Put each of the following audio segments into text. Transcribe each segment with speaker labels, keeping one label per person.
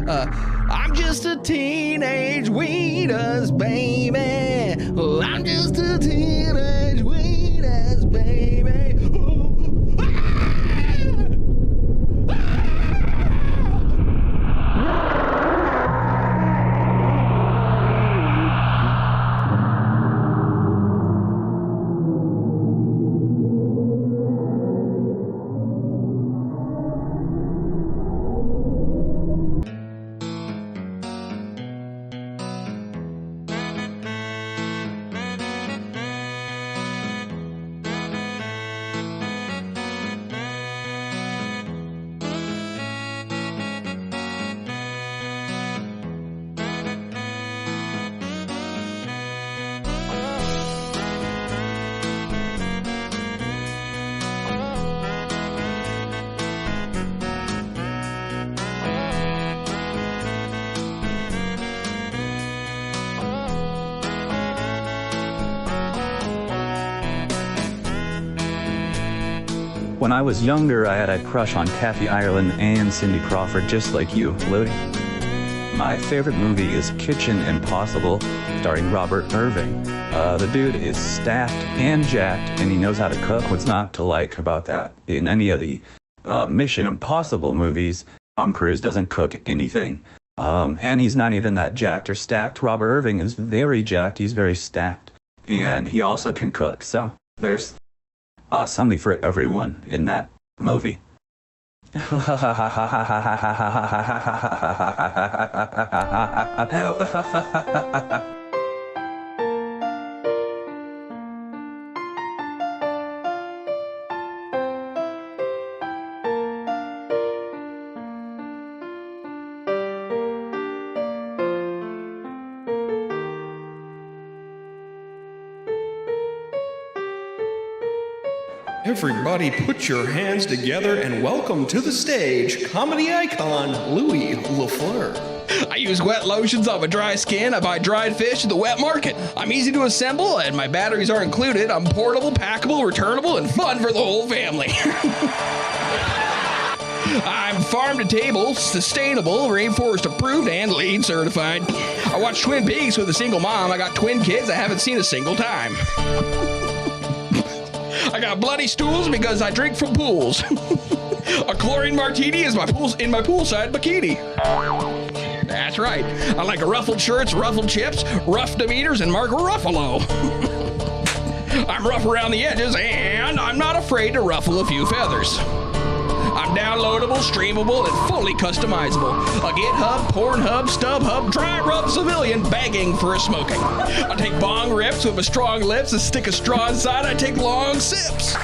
Speaker 1: I'm just a teenage weenus, baby. Oh, I'm just a teenage weenus, baby. Ooh,
Speaker 2: When I was younger, I had a crush on Kathy Ireland and Cindy Crawford, just like you, Lodi. My favorite movie is Kitchen Impossible, starring Robert Irving. The dude is stacked and jacked, and he knows how to cook. What's not to like about that? In any of the Mission Impossible movies, Tom Cruise doesn't cook anything. And he's not even that jacked or stacked. Robert Irving is very jacked, he's very stacked, and he also can cook. So there's something for everyone in that movie.
Speaker 3: Everybody put your hands together and welcome to the stage, comedy icon, Louis LaFleur.
Speaker 1: I use wet lotions on my dry skin. I buy dried fish at the wet market. I'm easy to assemble, and my batteries are included. I'm portable, packable, returnable, and fun for the whole family. I'm farm to table, sustainable, rainforest approved, and LEED certified. I watch Twin Peaks with a single mom. I got twin kids I haven't seen a single time. I got bloody stools because I drink from pools. A chlorine martini is in my poolside bikini. That's right. I like ruffled shirts, ruffled chips, rough demeanors, and Mark Ruffalo. I'm rough around the edges, and I'm not afraid to ruffle a few feathers. I'm downloadable, streamable, and fully customizable. A GitHub, Pornhub, StubHub, dry rub civilian begging for a smoking. I take bong rips with my strong lips and stick a straw inside. I take long sips.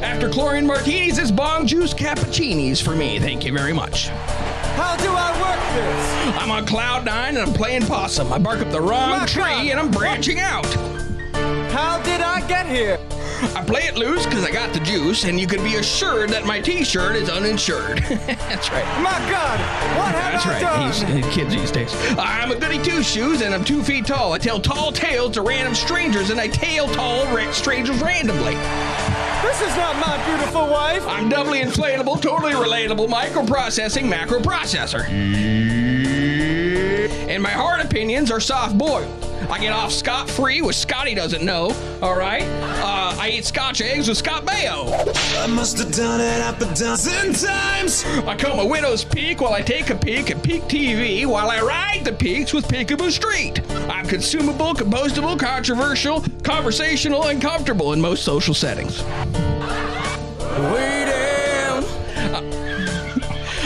Speaker 1: After chlorine martinis, it's bong juice cappuccinis for me. Thank you very much.
Speaker 4: How do I work this?
Speaker 1: I'm on cloud nine and I'm playing possum. I bark up the wrong tree and I'm branching out.
Speaker 4: How did I get here?
Speaker 1: I play it loose because I got the juice, and you can be assured that my t-shirt is uninsured. That's right.
Speaker 4: My God, what have I done?
Speaker 1: That's right, he's kids these days. I'm a goody two-shoes, and I'm 2 feet tall. I tell tall tales to random strangers, and I tail tall strangers randomly.
Speaker 4: This is not my beautiful wife.
Speaker 1: I'm doubly inflatable, totally relatable, microprocessing macro processor. And my hard opinions are soft-boiled. I get off scot-free with Scotty doesn't know, all right? I eat Scotch eggs with Scott Baio.
Speaker 5: I must have done it half a dozen times.
Speaker 1: I comb a widow's peak while I take a peek at Peak TV while I ride the peaks with Peekaboo Street. I'm consumable, compostable, controversial, conversational, and comfortable in most social settings.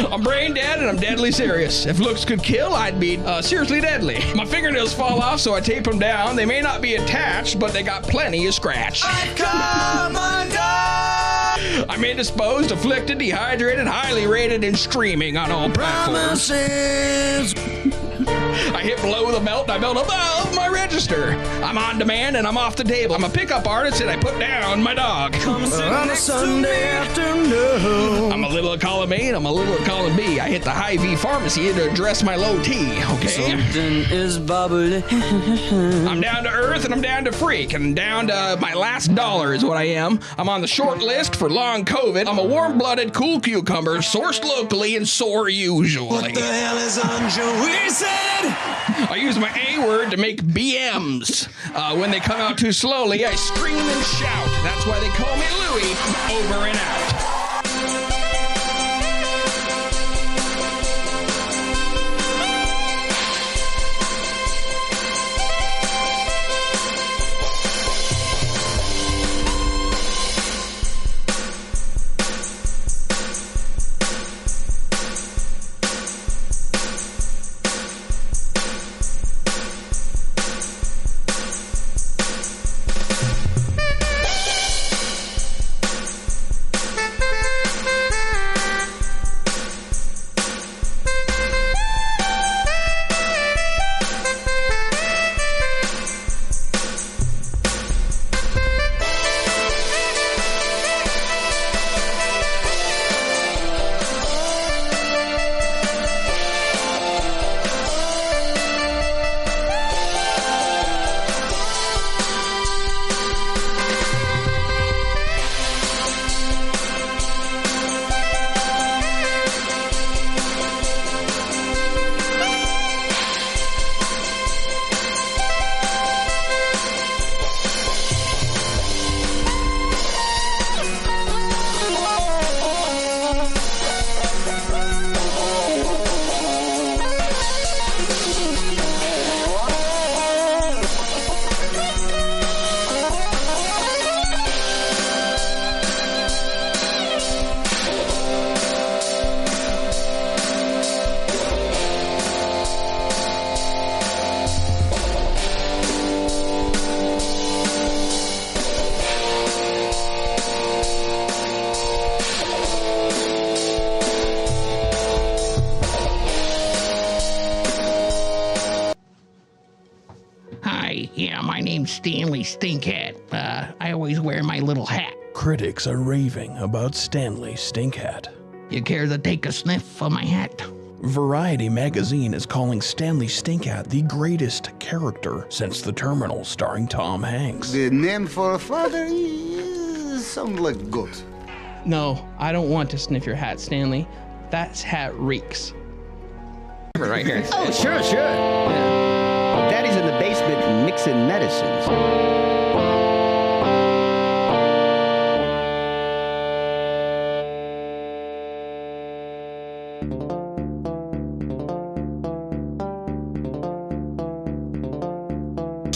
Speaker 1: I'm brain dead and I'm deadly serious. If looks could kill, I'd be seriously deadly. My fingernails fall off, so I tape them down. They may not be attached, but they got plenty of scratch. I'm indisposed, afflicted, dehydrated, highly rated, and streaming on all platforms. I hit below the belt and I belt above my register. I'm on demand and I'm off the table. I'm a pickup artist and I put down my dog.
Speaker 4: On a Sunday afternoon.
Speaker 1: I'm a little of column A and I'm a little of column B. I hit the Hy-Vee pharmacy to address my low T, okay?
Speaker 4: Something is bubbling.
Speaker 1: I'm down to earth and I'm down to freak and down to my last dollar is what I am. I'm on the short list for long COVID. I'm a warm-blooded, cool cucumber, sourced locally and sore usually.
Speaker 5: What the hell is on Joey's head?
Speaker 1: I use my A word to make BMs. When they come out too slowly, I scream and shout. That's why they call me Louie. Over and out. Yeah, my name's Stanley Stinkhat. I always wear my little hat.
Speaker 3: Critics are raving about Stanley Stinkhat.
Speaker 1: You care to take a sniff of my hat?
Speaker 3: Variety magazine is calling Stanley Stinkhat the greatest character since The Terminal starring Tom Hanks.
Speaker 6: The name for a father sounds like good.
Speaker 7: No, I don't want to sniff your hat, Stanley. That hat reeks.
Speaker 1: Right here.
Speaker 8: Oh, sure. Daddy's in the basement mixing medicines.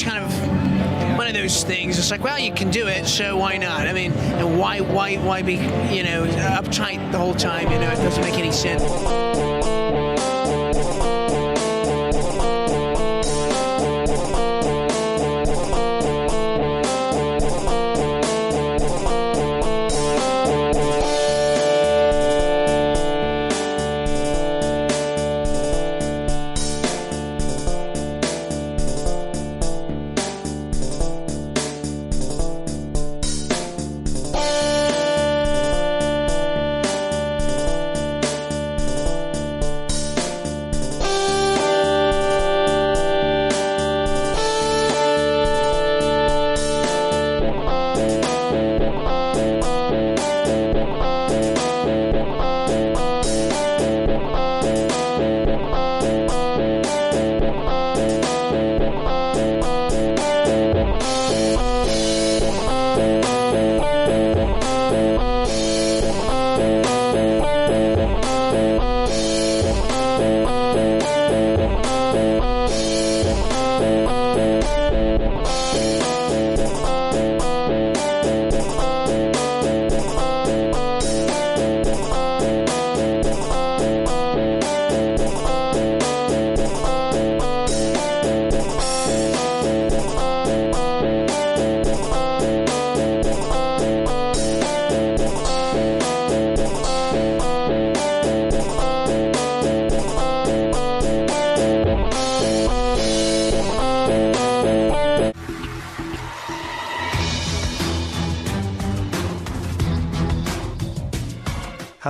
Speaker 9: Kind of one of those things. It's like, well, you can do it, so why not? I mean, and why be, uptight the whole time? It doesn't make any sense.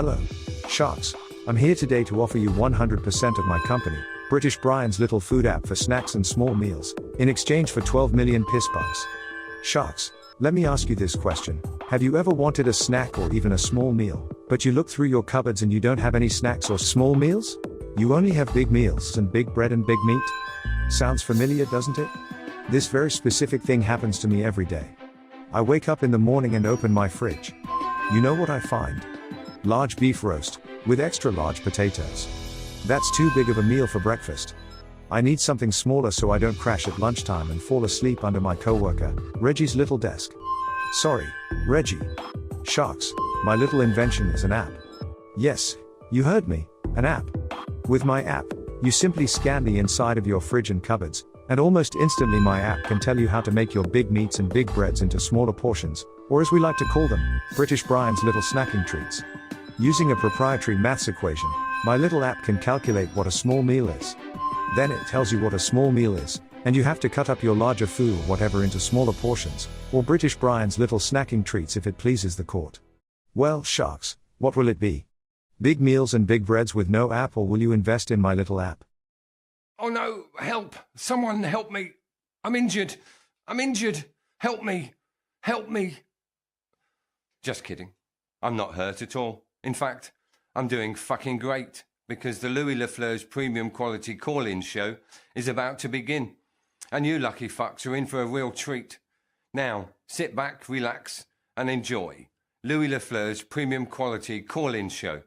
Speaker 10: Hello, Sharks. I'm here today to offer you 100% of my company, British Brian's little food app for snacks and small meals, in exchange for 12 million piss bucks. Sharks, let me ask you this question. Have you ever wanted a snack or even a small meal, but you look through your cupboards and you don't have any snacks or small meals? You only have big meals and big bread and big meat? Sounds familiar, doesn't it? This very specific thing happens to me every day. I wake up in the morning and open my fridge. You know what I find? Large beef roast, with extra large potatoes. That's too big of a meal for breakfast. I need something smaller so I don't crash at lunchtime and fall asleep under my coworker, Reggie's little desk. Sorry, Reggie. Sharks, my little invention is an app. Yes, you heard me, an app. With my app, you simply scan the inside of your fridge and cupboards, and almost instantly my app can tell you how to make your big meats and big breads into smaller portions, or as we like to call them, British Brian's little snacking treats. Using a proprietary maths equation, my little app can calculate what a small meal is. Then it tells you what a small meal is, and you have to cut up your larger food or whatever into smaller portions, or British Brian's little snacking treats if it pleases the court. Well, Sharks, what will it be? Big meals and big breads with no app, or will you invest in my little app?
Speaker 11: Oh no, help! Someone help me! I'm injured! Help me! Help me! Just kidding. I'm not hurt at all. In fact, I'm doing fucking great, because the Louis Lafleur's premium quality call-in show is about to begin. And you lucky fucks are in for a real treat. Now, sit back, relax, and enjoy Louis Lafleur's premium quality call-in show.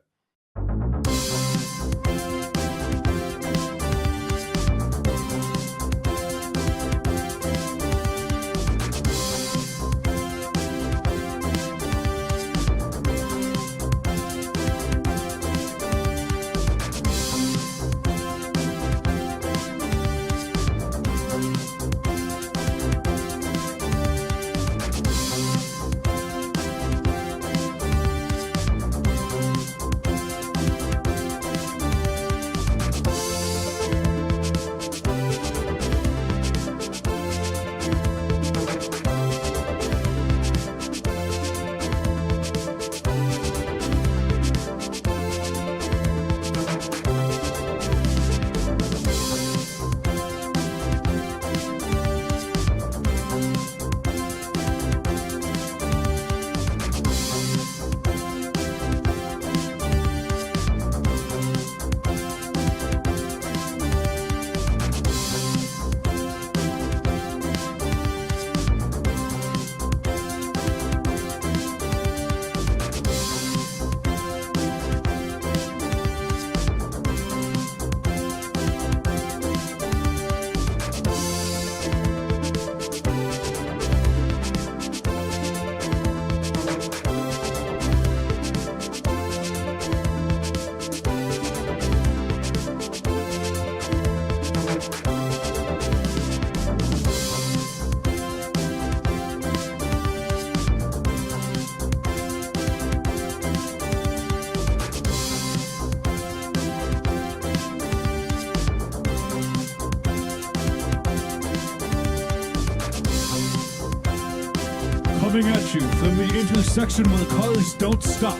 Speaker 12: Coming at you from the intersection where cars don't stop.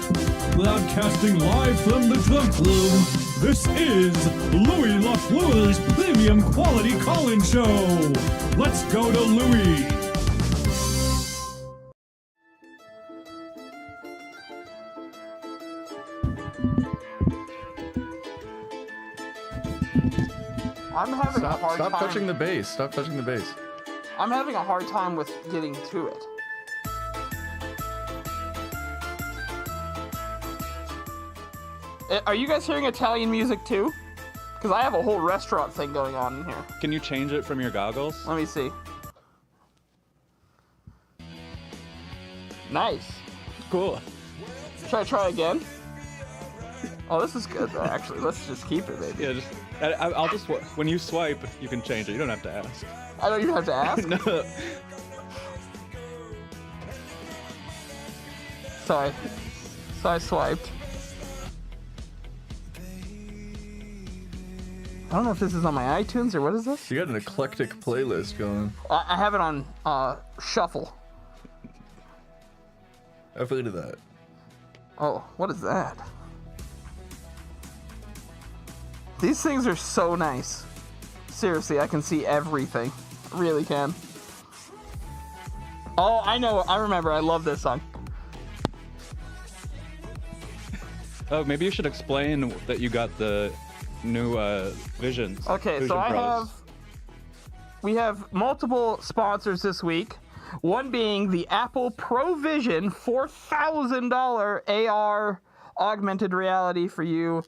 Speaker 12: Broadcasting live from the drunk room, this is Louis Lafleur's premium quality call-in show. Let's go to Louis.
Speaker 7: I'm having a hard time.
Speaker 13: Stop touching the bass. Stop touching the bass.
Speaker 7: I'm having a hard time with getting to it. Are you guys hearing Italian music too? Because I have a whole restaurant thing going on in here.
Speaker 14: Can you change it from your goggles?
Speaker 7: Let me see. Nice.
Speaker 14: Cool.
Speaker 7: Should I try again? Oh, this is good, actually. Let's just keep it, baby.
Speaker 14: Yeah, I'll just, when you swipe, you can change it. You don't have to ask.
Speaker 7: I don't even have to ask?
Speaker 14: No.
Speaker 7: Sorry. So I swiped. I don't know if this is on my iTunes or what is this?
Speaker 13: You got an eclectic playlist going.
Speaker 7: I have it on shuffle.
Speaker 13: I've heard of that.
Speaker 7: Oh, what is that? These things are so nice. Seriously, I can see everything. I really can. Oh, I know. I remember. I love this song.
Speaker 14: Oh, maybe you should explain that you got the new Visions.
Speaker 7: Okay,
Speaker 14: Vision
Speaker 7: so
Speaker 14: Pros.
Speaker 7: we have multiple sponsors this week. One being the Apple Pro Vision $4,000 AR augmented reality for you,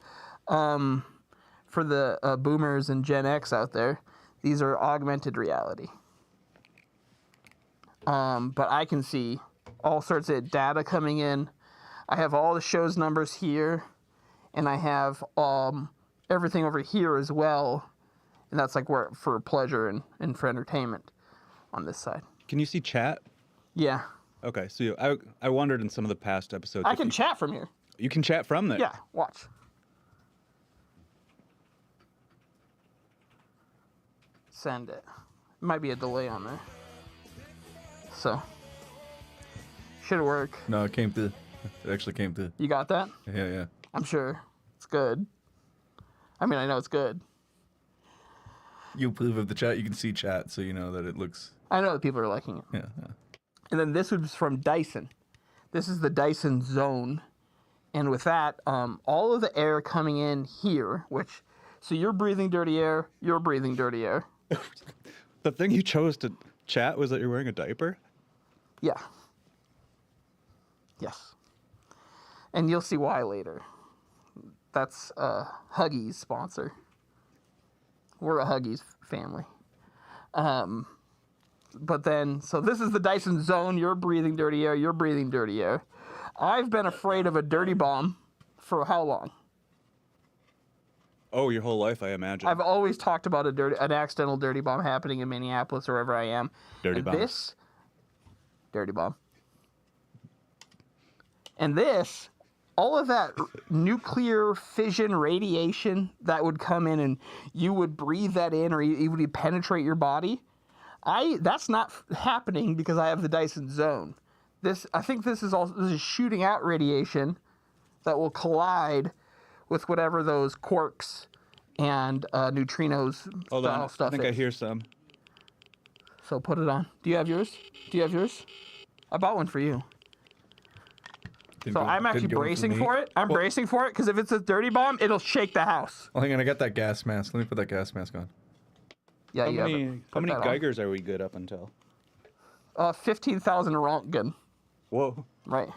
Speaker 7: for the boomers and Gen X out there. These are augmented reality. But I can see all sorts of data coming in. I have all the show's numbers here, and I have everything over here as well. And that's like where for pleasure and for entertainment on this side.
Speaker 14: Can you see chat?
Speaker 7: Yeah.
Speaker 14: Okay, so I wondered in some of the past episodes.
Speaker 7: I can chat from here.
Speaker 14: You can chat from there?
Speaker 7: Yeah, watch. Send it. Might be a delay on there. So, should work.
Speaker 13: No, it came through. It actually came through.
Speaker 7: You got that?
Speaker 13: Yeah.
Speaker 7: I'm sure. It's good. I mean, I know it's good.
Speaker 13: You approve of the chat. You can see chat, so you know that it looks.
Speaker 7: I know that people are liking it.
Speaker 13: Yeah.
Speaker 7: And then this was from Dyson. This is the Dyson Zone. And with that, all of the air coming in here, so you're breathing dirty air, you're breathing dirty air.
Speaker 14: The thing you chose to chat was that you're wearing a diaper?
Speaker 7: Yeah. Yes. And you'll see why later. That's Huggies sponsor. We're a Huggies family. But then, so this is the Dyson Zone. You're breathing dirty air. You're breathing dirty air. I've been afraid of a dirty bomb for how long?
Speaker 14: Oh, your whole life, I imagine.
Speaker 7: I've always talked about an accidental dirty bomb happening in Minneapolis or wherever I am.
Speaker 14: Dirty bomb.
Speaker 7: This, dirty bomb. And this, all of that nuclear fission radiation that would come in and you would breathe that in or it would penetrate your body. That's not happening because I have the Dyson Zone. I think this is shooting out radiation that will collide with whatever those quarks and neutrinos
Speaker 14: Hold on,
Speaker 7: stuff
Speaker 14: I think
Speaker 7: is.
Speaker 14: I hear some.
Speaker 7: So put it on. Do you have yours? I bought one for you. So I'm actually bracing for it. I'm bracing for it because if it's a dirty bomb, it'll shake the house.
Speaker 13: Oh, hang on, I got that gas mask. Let me put that gas mask on.
Speaker 7: Yeah,
Speaker 14: How
Speaker 7: you have
Speaker 14: many,
Speaker 7: it.
Speaker 14: how many
Speaker 7: Put that on.
Speaker 14: Geigers are we good up until?
Speaker 7: 15,000 Rontgen.
Speaker 14: Whoa.
Speaker 7: Right.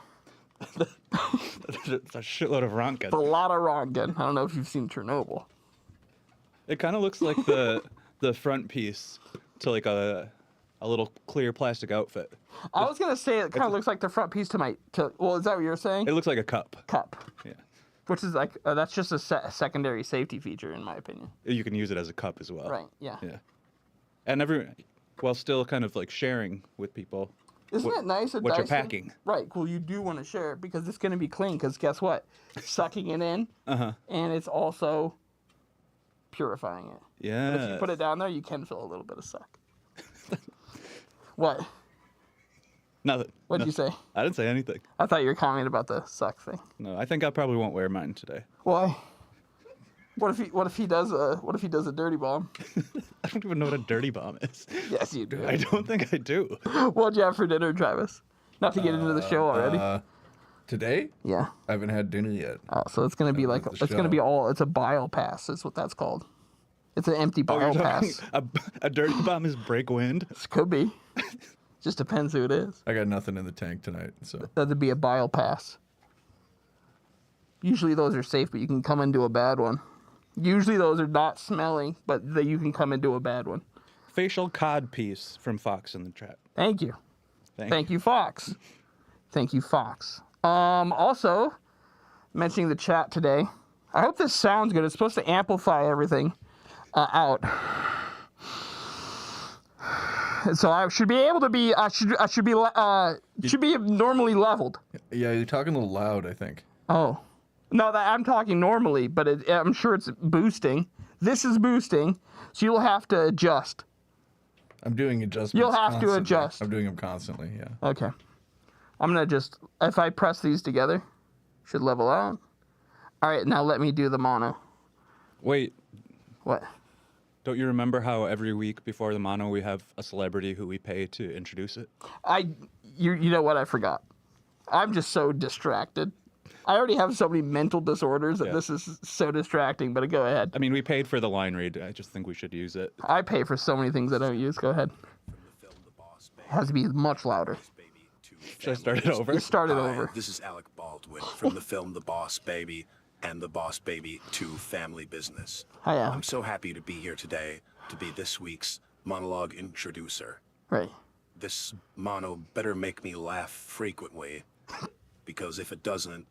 Speaker 14: That's a shitload of Rontgen.
Speaker 7: It's a lot of Rontgen. I don't know if you've seen Chernobyl.
Speaker 14: It kind of looks like the front piece to like a little clear plastic outfit.
Speaker 7: I was gonna say it kind of looks like the front piece well, is that what you're saying?
Speaker 14: It looks like a cup.
Speaker 7: Yeah. Which is like that's just a secondary safety feature in my opinion.
Speaker 14: You can use it as a cup as well.
Speaker 7: Right. Yeah.
Speaker 14: And while still kind of like sharing with people.
Speaker 7: Isn't it nice?
Speaker 14: What you're packing.
Speaker 7: Right. Well, you do want to share it because it's going to be clean. Because guess what? Sucking it in. And it's also purifying it.
Speaker 14: Yeah.
Speaker 7: But if you put it down there, you can feel a little bit of suck. What?
Speaker 14: Nothing.
Speaker 7: What'd you say?
Speaker 14: I didn't say anything.
Speaker 7: I thought you were commenting about the suck thing.
Speaker 14: No, I think I probably won't wear mine today.
Speaker 7: Why? What if he does a dirty bomb?
Speaker 14: I don't even know what a dirty bomb is.
Speaker 7: Yes, you do.
Speaker 14: I don't think I do.
Speaker 7: What'd you have for dinner, Travis? Not to get into the show already.
Speaker 13: Today?
Speaker 7: Yeah.
Speaker 13: I haven't had dinner yet.
Speaker 7: Oh, so it's gonna be like it's a bile pass. Is what that's called. It's an empty bile pass.
Speaker 14: A dirty bomb is break wind.
Speaker 7: Could be. Just depends who it is.
Speaker 13: I got nothing in the tank tonight, so.
Speaker 7: That'd be a bile pass. Usually those are safe, but you can come into a bad one. Usually those are not smelling, but you can come into a bad one.
Speaker 14: Facial cod piece from Fox in the chat.
Speaker 7: Thank you.
Speaker 14: Thank
Speaker 7: you, Fox. Thank you, Fox. Also, mentioning the chat today, I hope this sounds good. It's supposed to amplify everything out. So I should be able to be. Should be normally leveled.
Speaker 13: Yeah, you're talking a little loud, I think.
Speaker 7: Oh, no, I'm talking normally, but I'm sure it's boosting. This is boosting, so you'll have to adjust.
Speaker 13: I'm doing adjustments.
Speaker 7: You'll have to
Speaker 13: constantly.
Speaker 7: adjust.
Speaker 13: I'm doing them constantly. Yeah.
Speaker 7: Okay. I'm gonna if I press these together, should level out. All right, now let me do the mono.
Speaker 14: Wait.
Speaker 7: What?
Speaker 14: Don't you remember how every week before the mono we have a celebrity who we pay to introduce it?
Speaker 7: You know what? I forgot. I'm just so distracted. I already have so many mental disorders that this is so distracting, but go ahead.
Speaker 14: I mean, we paid for the line read. I just think we should use it.
Speaker 7: I pay for so many things I don't use. Go ahead. It has to be much louder.
Speaker 14: Should I start it over?
Speaker 7: You start it over.
Speaker 15: Hi, this is Alec Baldwin from the film The Boss Baby and The Boss Baby 2 Family Business.
Speaker 7: Hi, Alec.
Speaker 15: I'm so happy to be here today to be this week's monologue introducer.
Speaker 7: Right.
Speaker 15: This mono better make me laugh frequently, because if it doesn't,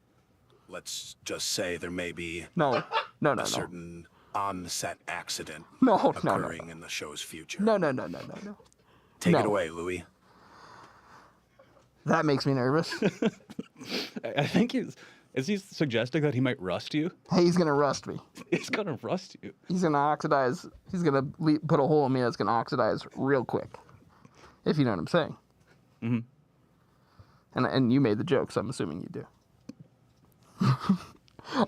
Speaker 15: let's just say there may be
Speaker 7: no
Speaker 15: a certain on-set accident occurring in the show's future.
Speaker 7: No.
Speaker 15: Take it away, Louis.
Speaker 7: That makes me nervous.
Speaker 14: I think is he suggesting that he might rust you?
Speaker 7: Hey, he's gonna rust me.
Speaker 14: He's gonna rust you.
Speaker 7: He's gonna oxidize. He's gonna put a hole in me that's gonna oxidize real quick. If you know what I'm saying. Mm-hmm. And you made the joke, so I'm assuming you do.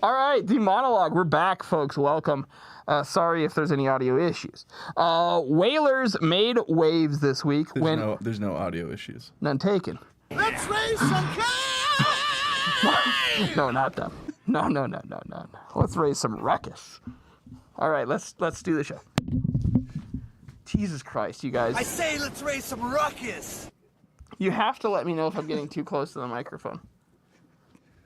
Speaker 7: All right, the monologue. We're back, folks. Welcome. Sorry if there's any audio issues. Whalers made waves this week.
Speaker 13: There's no audio issues.
Speaker 7: None taken.
Speaker 5: Let's raise some
Speaker 7: No, not them. No. Let's raise some ruckus. All right, let's do the show. Jesus Christ, you guys.
Speaker 5: I say let's raise some ruckus.
Speaker 7: You have to let me know if I'm getting too close to the microphone.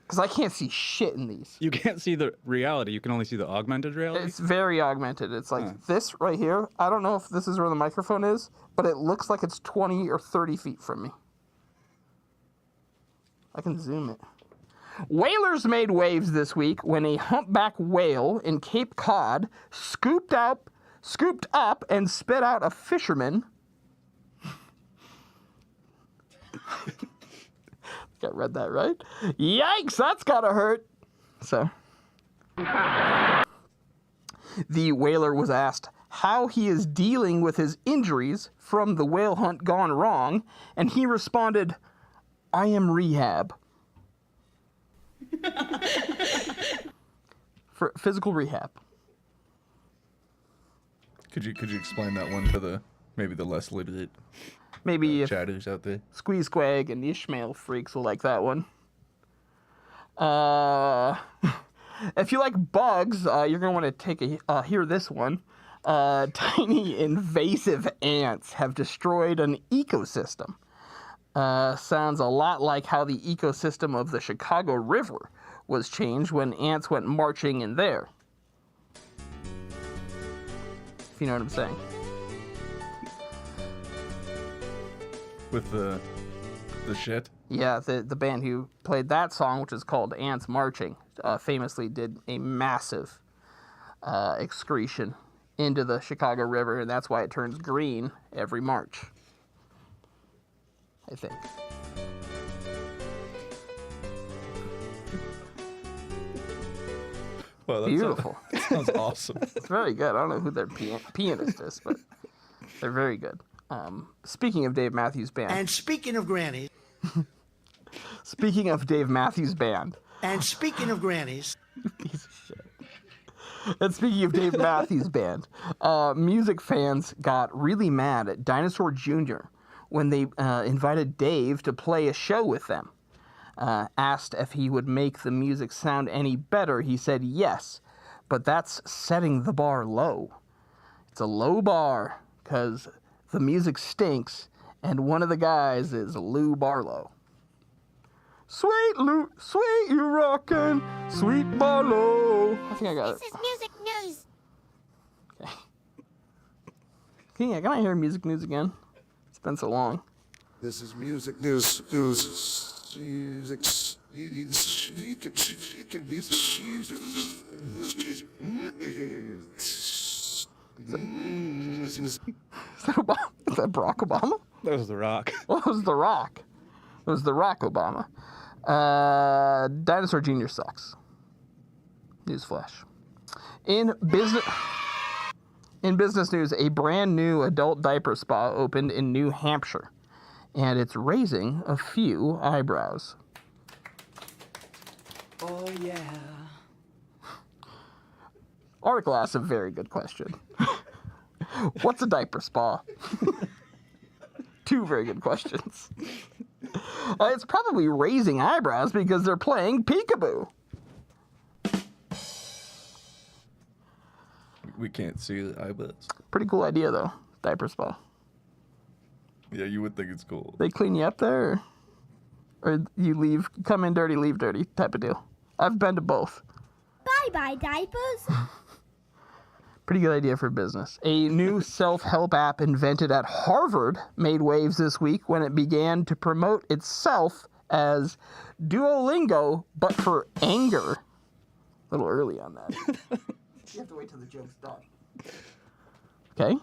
Speaker 7: Because I can't see shit in these.
Speaker 14: You can't see the reality. You can only see the augmented reality?
Speaker 7: It's very augmented. It's like this right here. I don't know if this is where the microphone is, but it looks like it's 20 or 30 feet from me. I can zoom it. Whalers made waves this week when a humpback whale in Cape Cod scooped up and spit out a fisherman. I read that right. Yikes, that's gotta hurt. So, the whaler was asked how he is dealing with his injuries from the whale hunt gone wrong, and he responded, I am rehab. For physical rehab.
Speaker 13: Could you explain that one to maybe the less literate chatters out there?
Speaker 7: Squeeze Squag and the Ishmael freaks will like that one. If you like bugs, you're gonna want to hear this one. Tiny invasive ants have destroyed an ecosystem. Sounds a lot like how the ecosystem of the Chicago River was changed when ants went marching in there. If you know what I'm saying.
Speaker 13: With the shit?
Speaker 7: Yeah, the band who played that song, which is called Ants Marching, famously did a massive excretion into the Chicago River, and that's why it turns green every March. I think.
Speaker 13: Well, that's
Speaker 7: beautiful.
Speaker 13: That sounds awesome.
Speaker 7: It's very good. I don't know who their pianist is, but they're very good. Speaking of Dave Matthews Band.
Speaker 5: And speaking of grannies.
Speaker 7: Speaking of Dave Matthews Band.
Speaker 5: And speaking of grannies.
Speaker 7: Piece of shit. And speaking of Dave Matthews Band, music fans got really mad at Dinosaur Jr. when they invited Dave to play a show with them. Asked if he would make the music sound any better, he said yes, but that's setting the bar low. It's a low bar, because the music stinks, and one of the guys is Lou Barlow. Sweet Lou, sweet you rockin', sweet Barlow. I think I got it.
Speaker 16: This is music news.
Speaker 7: Okay. Can I hear music news again? It's been so long.
Speaker 17: This is music news. Music. Is
Speaker 7: that Obama? Is that Barack Obama?
Speaker 14: That was The Rock.
Speaker 7: Well, it was The Rock. It was The Rock Obama. Dinosaur Jr. sucks. Newsflash. In business news, a brand new adult diaper spa opened in New Hampshire, and it's raising a few eyebrows.
Speaker 5: Oh, yeah.
Speaker 7: Article asks a very good question. What's a diaper spa? 2 very good questions. It's probably raising eyebrows because they're playing peekaboo.
Speaker 13: We can't see the eyebrows.
Speaker 7: Pretty cool idea, though. Diaper spa.
Speaker 13: Yeah, you would think it's cool.
Speaker 7: They clean you up there, or you come in dirty, leave dirty type of deal. I've been to both.
Speaker 16: Bye-bye, diapers.
Speaker 7: Pretty good idea for business. A new self-help app invented at Harvard made waves this week when it began to promote itself as Duolingo, but for anger. A little early on that. You have to wait till the joke's done. Okay.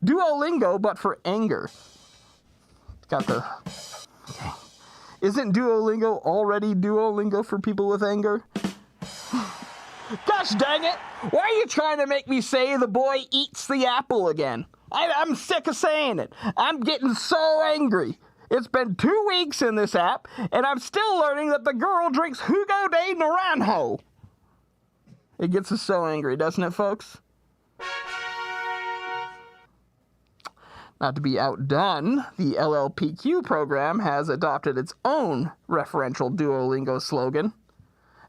Speaker 7: Duolingo, but for anger. Got the... Okay. Isn't Duolingo already Duolingo for people with anger? Gosh dang it! Why are you trying to make me say the boy eats the apple again? I'm sick of saying it. I'm getting so angry. It's been 2 weeks in this app, and I'm still learning that the girl drinks Jugo de Naranjo. It gets us so angry, doesn't it, folks? Not to be outdone, the LLPQ program has adopted its own referential Duolingo slogan.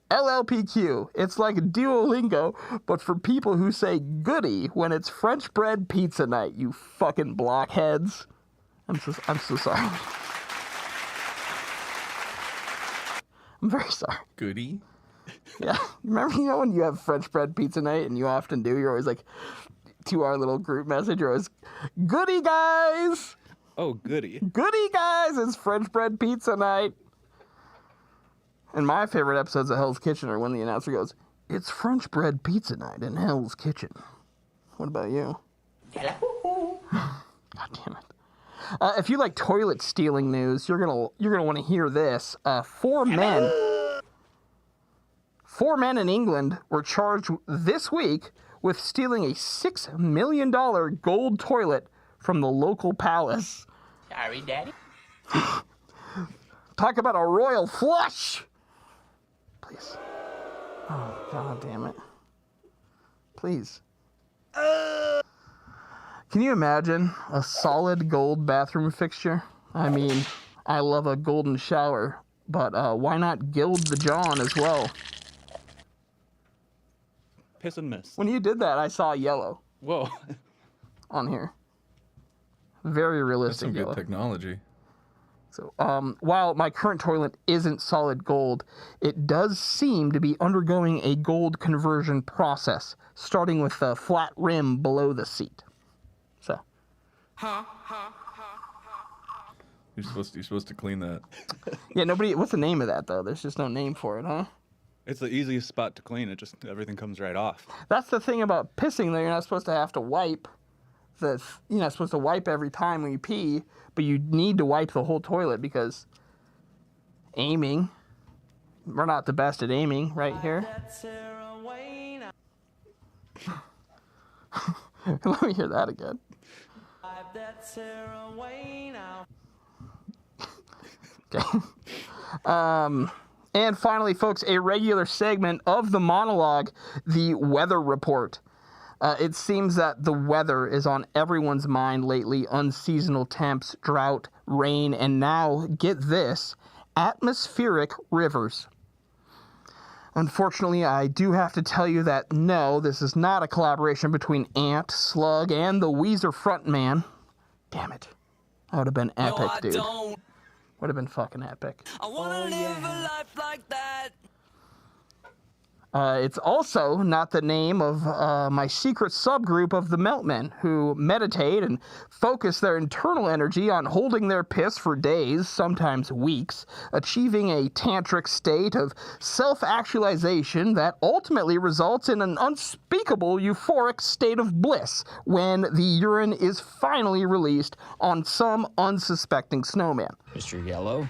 Speaker 7: LLPQ, it's like Duolingo, but for people who say goody when it's French bread pizza night, you fucking blockheads. I'm so sorry. I'm very sorry.
Speaker 13: Goody?
Speaker 7: Yeah. Remember, when you have French bread pizza night, and you often do, you're always like, to our little group message, you're always, goody guys!
Speaker 14: Oh, goody.
Speaker 7: Goody guys, it's French bread pizza night. And my favorite episodes of Hell's Kitchen are when the announcer goes, it's French bread pizza night in Hell's Kitchen. What about you? God damn it. If you like toilet stealing news, you're gonna want to hear this. 4 men in England were charged this week with stealing a $6 million gold toilet from the local palace.
Speaker 18: Sorry, Daddy.
Speaker 7: Talk about a royal flush! Please. Oh, god damn it. Please. Can you imagine a solid gold bathroom fixture? I mean, I love a golden shower, but why not gild the John as well?
Speaker 14: Piss and miss.
Speaker 7: When you did that, I saw yellow.
Speaker 14: Whoa.
Speaker 7: On here. Very realistic.
Speaker 13: That's some
Speaker 7: yellow.
Speaker 13: good technology.
Speaker 7: So, while my current toilet isn't solid gold, it does seem to be undergoing a gold conversion process, starting with the flat rim below the seat. So.
Speaker 13: You're supposed to clean that.
Speaker 7: Yeah, what's the name of that, though? There's just no name for it, huh?
Speaker 14: It's the easiest spot to clean. Everything comes right off.
Speaker 7: That's the thing about pissing, though. You're not supposed to have to wipe. You're not supposed to wipe every time when you pee, but you need to wipe the whole toilet because aiming. We're not the best at aiming right here. Let me hear that again. Okay. And finally, folks, a regular segment of the monologue, the weather report. It seems that the weather is on everyone's mind lately. Unseasonal temps, drought, rain, and now, get this, atmospheric rivers. Unfortunately, I do have to tell you that no, this is not a collaboration between Ant, Slug, and the Weezer frontman. Damn it. That would have been epic, dude. Would have been fucking epic.
Speaker 18: I wanna live a life like that.
Speaker 7: It's also not the name of my secret subgroup of the Meltmen, who meditate and focus their internal energy on holding their piss for days, sometimes weeks, achieving a tantric state of self-actualization that ultimately results in an unspeakable euphoric state of bliss when the urine is finally released on some unsuspecting snowman.
Speaker 18: Mr. Yellow,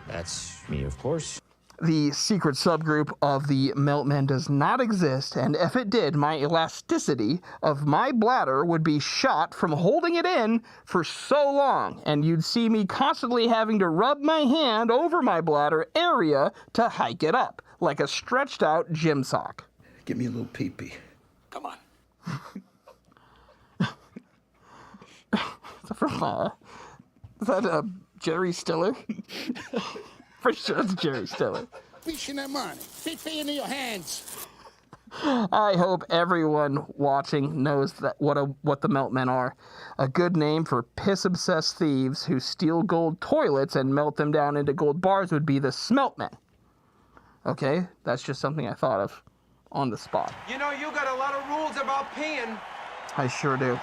Speaker 18: that's me, of course.
Speaker 7: The secret subgroup of the Meltmen does not exist, and if it did, my elasticity of my bladder would be shot from holding it in for so long, and you'd see me constantly having to rub my hand over my bladder area to hike it up, like a stretched out gym sock.
Speaker 6: Give me a little pee-pee.
Speaker 18: Come on.
Speaker 7: Is that Jerry Stiller? Pretty sure it's Jerry Stiller.
Speaker 19: Fishing that money. Pee-pee into your hands.
Speaker 7: I hope everyone watching knows that what the Meltmen are. A good name for piss-obsessed thieves who steal gold toilets and melt them down into gold bars would be the Smeltmen. Okay, that's just something I thought of on the spot.
Speaker 20: You know, you got a lot of rules about peeing.
Speaker 7: I sure do.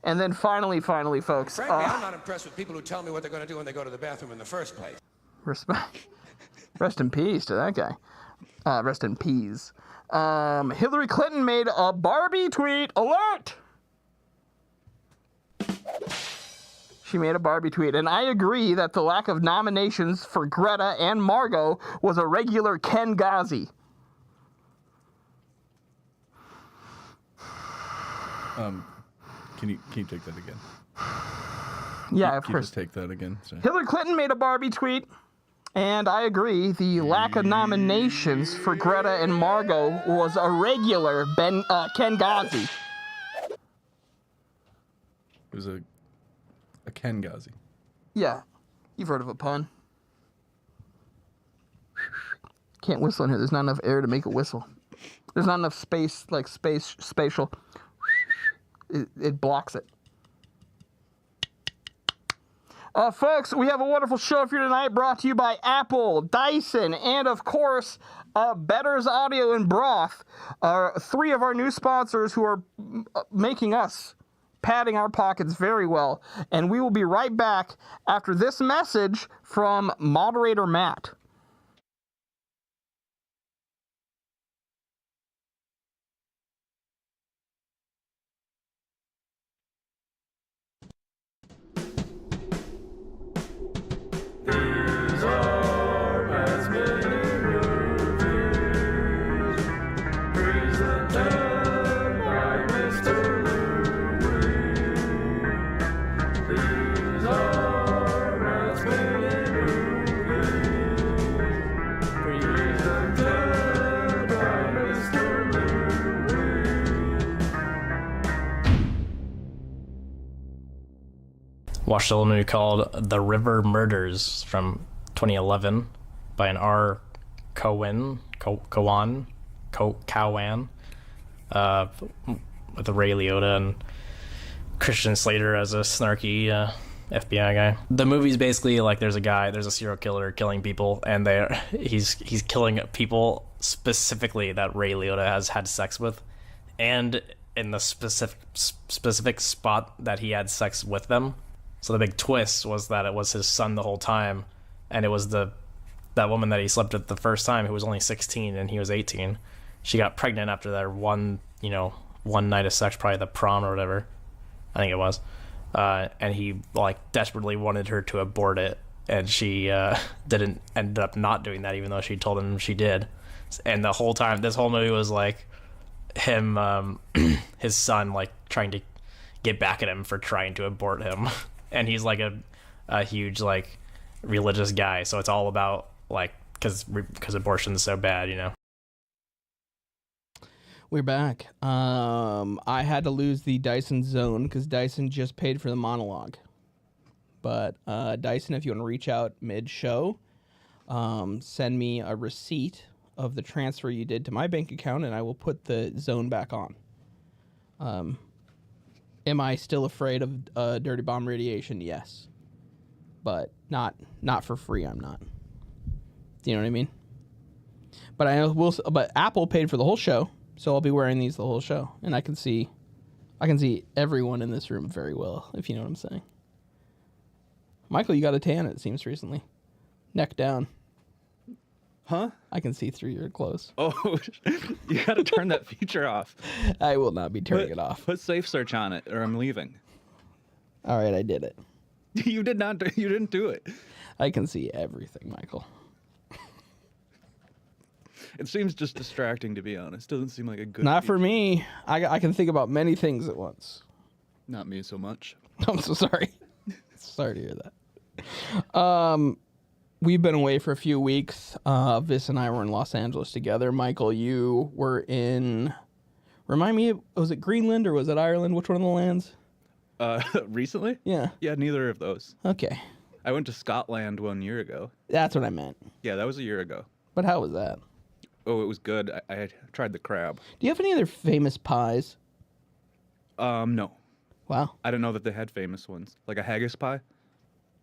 Speaker 7: And then finally, folks.
Speaker 20: Frankly, I'm not impressed with people who tell me what they're going to do when they go to the bathroom in the first place.
Speaker 7: Respect. Rest in peace to that guy. Rest in peas. Hillary Clinton made a Barbie tweet. Alert! She made a Barbie tweet, and I agree that the lack of nominations for Greta and Margot was a regular Ken Gazi.
Speaker 13: Can you take that again?
Speaker 7: Yeah, of
Speaker 13: Can you
Speaker 7: course.
Speaker 13: just take that again? Sorry.
Speaker 7: Hillary Clinton made a Barbie tweet, and I agree the lack of nominations for Greta and Margot was a regular Ken Gazi.
Speaker 13: It was a Ken Gazi.
Speaker 7: Yeah, you've heard of a pun. Can't whistle in here. There's not enough air to make it whistle. There's not enough space, like spatial. It blocks it. Folks, we have a wonderful show for you tonight, brought to you by Apple, Dyson, and of course, Better's Audio and Broth, three of our new sponsors who are making us, padding our pockets very well. And we will be right back after this message from moderator Matt.
Speaker 21: Watched a little movie called The River Murders from 2011 by an R. Cowan, with Ray Liotta and Christian Slater as a snarky FBI guy. The movie's basically like there's a serial killer killing people, and he's killing people specifically that Ray Liotta has had sex with, and in the specific spot that he had sex with them. So the big twist was that it was his son the whole time, and it was that woman that he slept with the first time who was only 16 and he was 18. She got pregnant after that one night of sex, probably the prom or whatever, I think it was. And he desperately wanted her to abort it, and she ended up not doing that, even though she told him she did. And the whole time, this whole movie was like him, his son, trying to get back at him for trying to abort him. And he's like a huge religious guy, so it's all about because abortion's so bad, you know.
Speaker 7: We're back. I had to lose the Dyson Zone because Dyson just paid for the monologue. But Dyson, if you want to reach out mid-show, send me a receipt of the transfer you did to my bank account, and I will put the Zone back on. Am I still afraid of dirty bomb radiation? Yes, but not for free. I'm not. Do you know what I mean? But I will. But Apple paid for the whole show, so I'll be wearing these the whole show, and I can see everyone in this room very well, if you know what I'm saying. Michael, you got a tan, it seems, recently. Neck down.
Speaker 14: Huh?
Speaker 7: I can see through your clothes.
Speaker 14: Oh, you got to turn that feature off.
Speaker 7: I will not be turning it off.
Speaker 14: Put safe search on it, or I'm leaving.
Speaker 7: All right, I did it.
Speaker 14: You did not. You didn't do it.
Speaker 7: I can see everything, Michael.
Speaker 14: It seems just distracting, to be honest. Doesn't seem like a good.
Speaker 7: Not for me. I can think about many things at once.
Speaker 14: Not me so much.
Speaker 7: I'm so sorry. Sorry to hear that. we've been away for a few weeks. Vis and I were in Los Angeles together. Michael, you were in. Remind me, was it Greenland or was it Ireland? Which one of the lands?
Speaker 14: Recently?
Speaker 7: Yeah.
Speaker 14: Yeah, neither of those.
Speaker 7: Okay.
Speaker 14: I went to Scotland 1 year ago.
Speaker 7: That's what I meant.
Speaker 14: Yeah, that was a year ago.
Speaker 7: But how was that?
Speaker 14: Oh, it was good. I had tried the crab.
Speaker 7: Do you have any other famous pies?
Speaker 14: No.
Speaker 7: Wow.
Speaker 14: I didn't know that they had famous ones. Like a haggis pie?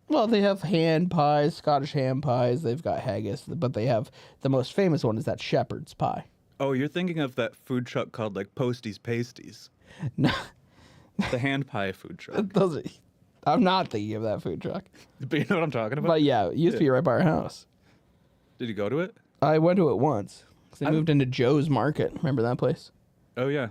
Speaker 7: Well, they have hand pies, Scottish ham pies. They've got haggis, but they have the most famous one is that shepherd's pie.
Speaker 14: Oh, you're thinking of that food truck called like Posties Pasties.
Speaker 7: No.
Speaker 14: The hand pie food truck.
Speaker 7: I'm not thinking of that food truck.
Speaker 14: But you know what I'm talking about?
Speaker 7: But yeah, it used to be right by our house.
Speaker 14: Did you go to it?
Speaker 7: I went to it once. 'Cause they moved into Joe's Market. Remember that place?
Speaker 14: Oh, yeah.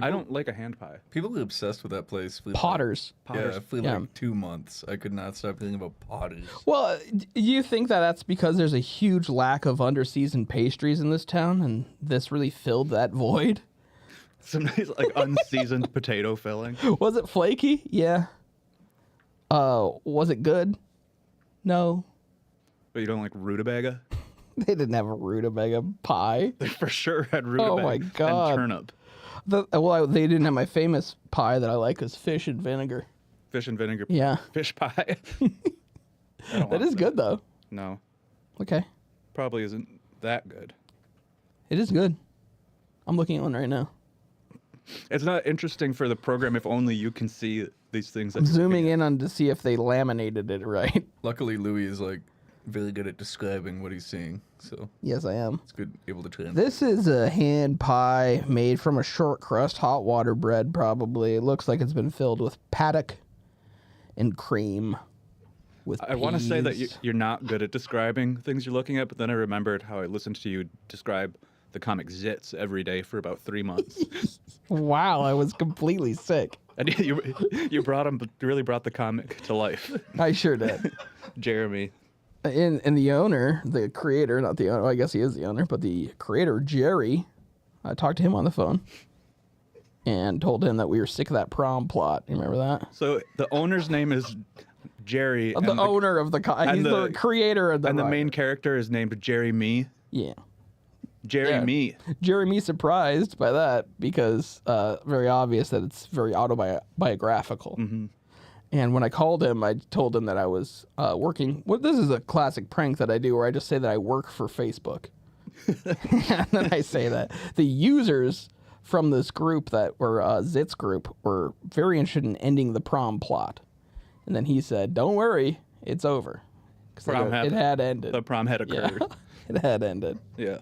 Speaker 14: I don't like a hand pie.
Speaker 13: People are obsessed with that place.
Speaker 7: Potters.
Speaker 13: Yeah, for
Speaker 7: Yeah.
Speaker 13: like 2 months. I could not stop thinking about Potters.
Speaker 7: Well, do you think that that's because there's a huge lack of underseasoned pastries in this town, and this really filled that void?
Speaker 14: Some nice, like, unseasoned potato filling.
Speaker 7: Was it flaky? Yeah. Was it good? No.
Speaker 14: But you don't like rutabaga?
Speaker 7: They didn't have a rutabaga pie.
Speaker 14: They for sure had rutabaga
Speaker 7: Oh my god.
Speaker 14: and turnip.
Speaker 7: They didn't have my famous pie that I like is fish and vinegar.
Speaker 14: Fish and vinegar.
Speaker 7: Yeah.
Speaker 14: Fish pie.
Speaker 7: That is good though.
Speaker 14: No.
Speaker 7: Okay.
Speaker 14: Probably isn't that good.
Speaker 7: It is good. I'm looking at one right now.
Speaker 14: It's not interesting for the program if only you can see these things.
Speaker 7: I'm zooming in on to see if they laminated it right.
Speaker 13: Luckily, Louis is like very good at describing what he's seeing. So
Speaker 7: Yes, I am.
Speaker 13: it's good able to translate.
Speaker 7: This is a hand pie made from a short crust hot water bread, probably. It looks like it's been filled with paddock and cream.
Speaker 14: I want to say that you're not good at describing things you're looking at, but then I remembered how I listened to you describe the comic Zits every day for about 3 months.
Speaker 7: Wow, I was completely sick.
Speaker 14: And you really brought the comic to life.
Speaker 7: I sure did.
Speaker 14: Jeremy.
Speaker 7: And the owner, the creator, not the owner, well, I guess he is the owner, but the creator, Jerry, I talked to him on the phone and told him that we were sick of that prom plot. You remember that?
Speaker 14: So the owner's name is Jerry.
Speaker 7: The owner of the he's the creator of the
Speaker 14: And the main character is named Jerry Me.
Speaker 7: Yeah.
Speaker 14: Jerry Me.
Speaker 7: Jerry Me surprised by that because very obvious that it's very autobiographical.
Speaker 14: Mm-hmm.
Speaker 7: And when I called him, I told him that I was working. Well, this is a classic prank that I do where I just say that I work for Facebook. And then I say that. The users from this group that were Zit's group were very interested in ending the prom plot. And then he said, don't worry, it's over. It had ended.
Speaker 14: The prom had occurred.
Speaker 7: Yeah, it had ended.
Speaker 14: Yeah.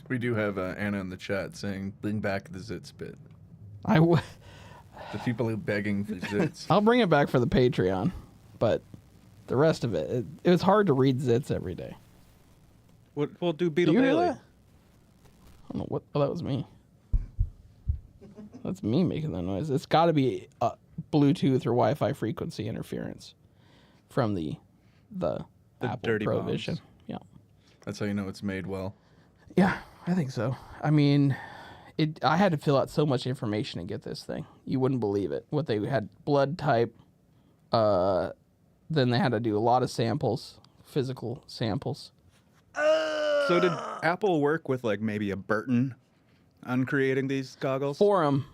Speaker 13: We do have Anna in the chat saying, bring back the Zits bit.
Speaker 7: The
Speaker 13: people are begging for Zits.
Speaker 7: I'll bring it back for the Patreon, but the rest of it was hard to read Zits every day.
Speaker 14: We'll do Beetle
Speaker 7: you hear
Speaker 14: Daily.
Speaker 7: that? I don't know what. Oh, that was me. That's me making that noise. It's got to be Bluetooth or Wi-Fi frequency interference from the Apple
Speaker 13: dirty
Speaker 7: Provision.
Speaker 13: bombs.
Speaker 7: Yeah.
Speaker 13: That's how you know it's made well.
Speaker 7: Yeah, I think so. I mean, I had to fill out so much information to get this thing. You wouldn't believe it. What they had, blood type. Then they had to do a lot of samples, physical samples.
Speaker 14: So did Apple work with like maybe a Burton on creating these goggles?
Speaker 7: Forum.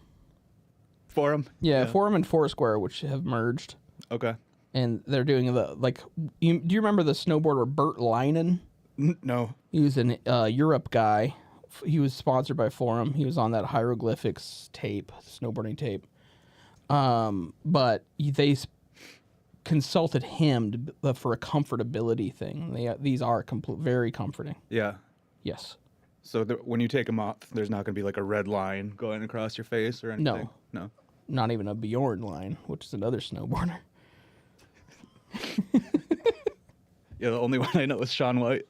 Speaker 14: Yeah.
Speaker 7: Forum and Foursquare, which have merged.
Speaker 14: Okay.
Speaker 7: And they're doing do you remember the snowboarder Bert Leinen?
Speaker 14: No.
Speaker 7: He was an Europe guy. He was sponsored by Forum. He was on that hieroglyphics tape, snowboarding tape. But they consulted him for a comfortability thing. These are very comforting.
Speaker 14: Yeah.
Speaker 7: Yes.
Speaker 14: So when you take them off, there's not going to be like a red line going across your face or anything? No.
Speaker 7: Not even a Bjorn line, which is another snowboarder.
Speaker 14: Yeah, the only one I know is Shaun White.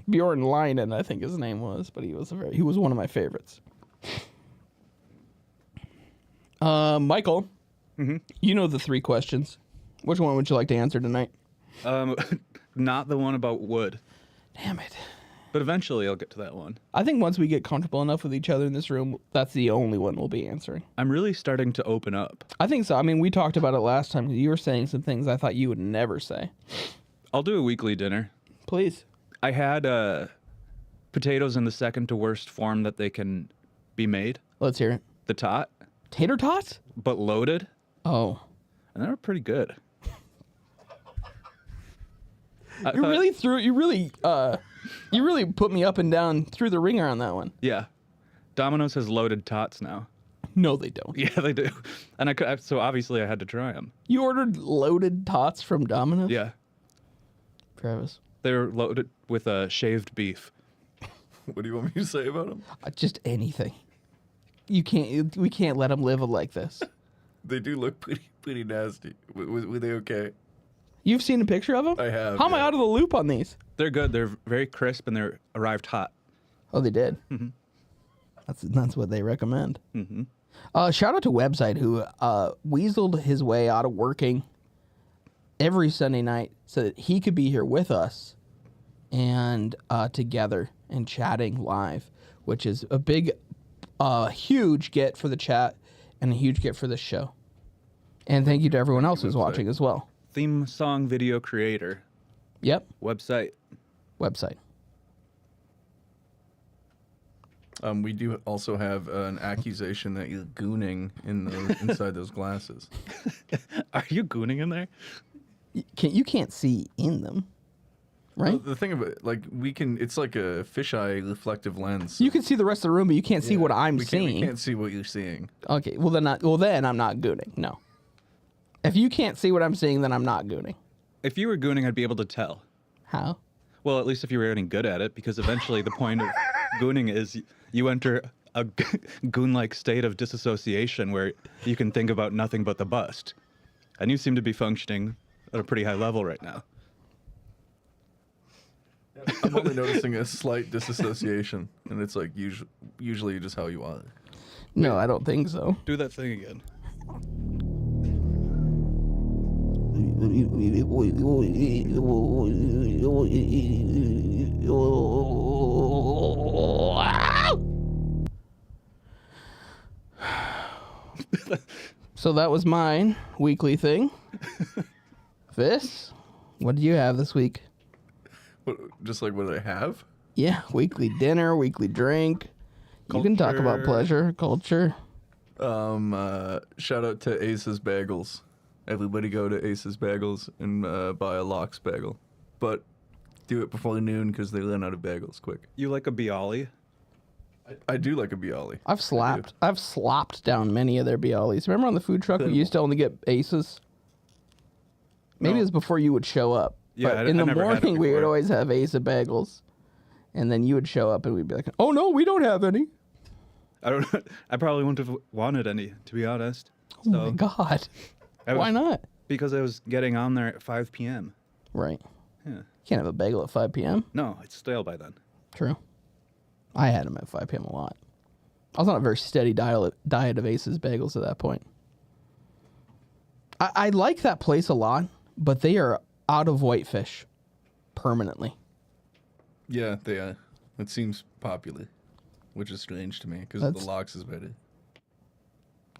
Speaker 7: Bjorn Leinen, I think his name was, but he was one of my favorites. Michael, you know the 3 questions. Which one would you like to answer tonight?
Speaker 14: Not the one about wood.
Speaker 7: Damn it.
Speaker 14: But eventually I'll get to that one.
Speaker 7: I think once we get comfortable enough with each other in this room, that's the only one we'll be answering.
Speaker 14: I'm really starting to open up.
Speaker 7: I think so. I mean, we talked about it last time. You were saying some things I thought you would never say.
Speaker 14: I'll do a weekly dinner.
Speaker 7: Please.
Speaker 14: I had potatoes in the second to worst form that they can be made.
Speaker 7: Let's hear it.
Speaker 14: The tot.
Speaker 7: Tater tots?
Speaker 14: But loaded.
Speaker 7: Oh.
Speaker 14: And they were pretty good.
Speaker 7: You really put me up and down through the ringer on that one.
Speaker 14: Yeah. Domino's has loaded tots now.
Speaker 7: No, they don't.
Speaker 14: Yeah, they do. And so obviously I had to try them.
Speaker 7: You ordered loaded tots from Domino's?
Speaker 14: Yeah.
Speaker 7: Travis.
Speaker 14: They were loaded with shaved beef.
Speaker 13: What do you want me to say about them?
Speaker 7: Just anything. We can't let them live like this.
Speaker 13: They do look pretty nasty. Were they okay?
Speaker 7: You've seen a picture of them?
Speaker 13: I have.
Speaker 7: How am I out of the loop on these?
Speaker 14: They're good. They're very crisp and they're arrived hot.
Speaker 7: Oh, they did?
Speaker 14: Mm-hmm.
Speaker 7: That's what they recommend.
Speaker 14: Mm-hmm.
Speaker 7: Shout out to Website, who weaseled his way out of working every Sunday night so that he could be here with us and together and chatting live, which is a big, huge get for the chat and a huge get for this show. And thank you to everyone else who's watching as well.
Speaker 14: Theme song video creator.
Speaker 7: Yep.
Speaker 14: Website.
Speaker 13: We do also have an accusation that you're gooning inside those glasses.
Speaker 14: Are you gooning in there?
Speaker 7: You can't see in them, right?
Speaker 13: Well, the thing about it, like it's like a fisheye reflective lens.
Speaker 7: You can see the rest of the room, but you can't see what I'm seeing.
Speaker 13: We can't see what you're seeing.
Speaker 7: Okay, well then I'm not gooning. No. If you can't see what I'm seeing, then I'm not gooning.
Speaker 14: If you were gooning, I'd be able to tell.
Speaker 7: How?
Speaker 14: Well, at least if you were getting good at it, because eventually the point of gooning is you enter a goon-like state of disassociation where you can think about nothing but the bust. And you seem to be functioning at a pretty high level right now.
Speaker 13: I'm only noticing a slight disassociation, and it's like usually just how you are.
Speaker 7: No, I don't think so.
Speaker 14: Do that thing again.
Speaker 7: So that was mine weekly thing. This, what do you have this week?
Speaker 13: Just like what I have?
Speaker 7: Yeah, weekly dinner, weekly drink. You can talk about pleasure, culture.
Speaker 13: Shout out to Ace's Bagels. Everybody go to Ace's Bagels and buy a lox bagel. But do it before noon because they run out of bagels quick.
Speaker 14: You like a Bialy?
Speaker 13: I do like a Bialy.
Speaker 7: I've slopped down many of their Bialys. Remember on the food truck we used to only get Aces? Maybe it was before you would show up.
Speaker 14: Yeah,
Speaker 7: but in the morning we would always have Ace of Bagels. And then you would show up and we'd be like, oh no, we don't have any.
Speaker 14: I probably wouldn't have wanted any, to be honest.
Speaker 7: Oh my God. Why not?
Speaker 14: Because I was getting on there at 5 p.m.
Speaker 7: Right.
Speaker 14: Yeah.
Speaker 7: You can't have a bagel at 5 p.m.
Speaker 14: No, it's stale by then.
Speaker 7: True. I had them at 5 p.m. a lot. I was on a very steady diet of Ace's Bagels at that point. I like that place a lot, but they are out of whitefish permanently.
Speaker 13: Yeah, they are. It seems popular, which is strange to me because the lox is better.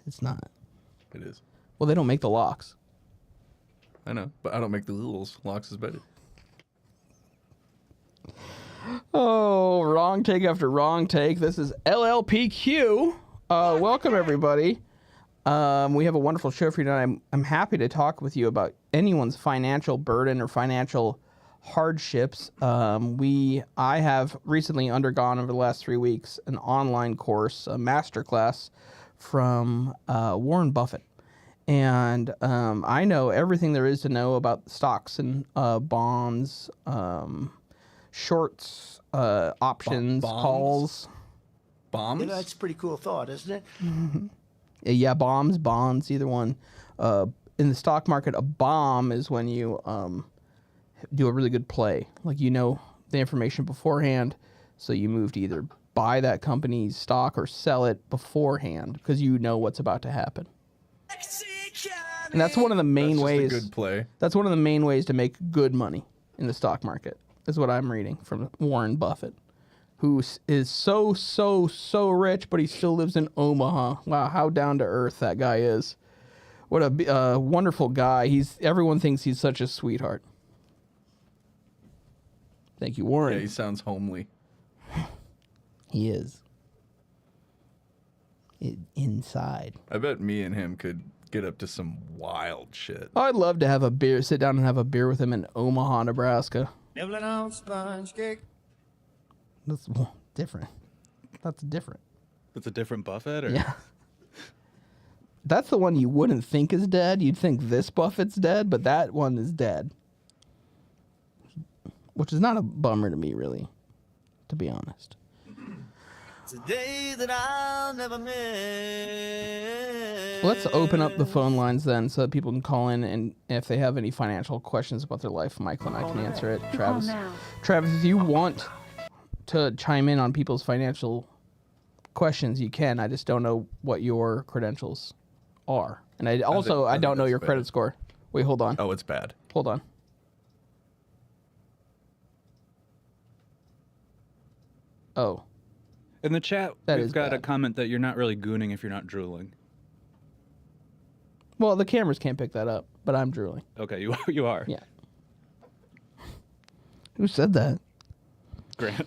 Speaker 7: It's not.
Speaker 13: It is.
Speaker 7: Well, they don't make the locks.
Speaker 13: I know, but I don't make the rules. Lox is better.
Speaker 7: Oh, wrong take after wrong take. This is LLPQ. Welcome, everybody. We have a wonderful show for you tonight. I'm happy to talk with you about anyone's financial burden or financial hardships. I have recently undergone over the last 3 weeks an online course, a masterclass from Warren Buffett. And I know everything there is to know about stocks and bonds, shorts, options, calls.
Speaker 6: Bombs? You know, that's a pretty cool thought, isn't it?
Speaker 7: Yeah, bombs, bonds, either one. In the stock market, a bomb is when you do a really good play. Like, you know the information beforehand, so you move to either buy that company's stock or sell it beforehand because you know what's about to happen. And that's one of the main ways.
Speaker 13: A good play.
Speaker 7: That's one of the main ways to make good money in the stock market, is what I'm reading from Warren Buffett. is so rich, but he still lives in Omaha. Wow, how down to earth that guy is. What a wonderful guy. Everyone thinks he's such a sweetheart. Thank you, Warren.
Speaker 13: Yeah, he sounds homely.
Speaker 7: He is. Inside.
Speaker 13: I bet me and him could get up to some wild shit.
Speaker 7: I'd love to have a beer, sit down and have a beer with him in Omaha, Nebraska.
Speaker 4: Nibbling on sponge cake.
Speaker 7: That's different. That's different.
Speaker 14: It's a different Buffett? Or?
Speaker 7: Yeah. That's the one you wouldn't think is dead. You'd think this Buffett's dead, but that one is dead. Which is not a bummer to me, really, to be honest.
Speaker 4: It's a day that I'll never miss.
Speaker 7: Let's open up the phone lines then so that people can call in, and if they have any financial questions about their life, Michael and I can answer it. Travis, if you want to chime in on people's financial questions, you can. I just don't know what your credentials are. And I don't know your credit score. Wait, hold on.
Speaker 13: Oh, it's bad.
Speaker 7: Hold on. Oh.
Speaker 14: In the chat, we've got a comment that you're not really gooning if you're not drooling.
Speaker 7: Well, the cameras can't pick that up, but I'm drooling.
Speaker 14: Okay, you are.
Speaker 7: Yeah. Who said that?
Speaker 14: Grant.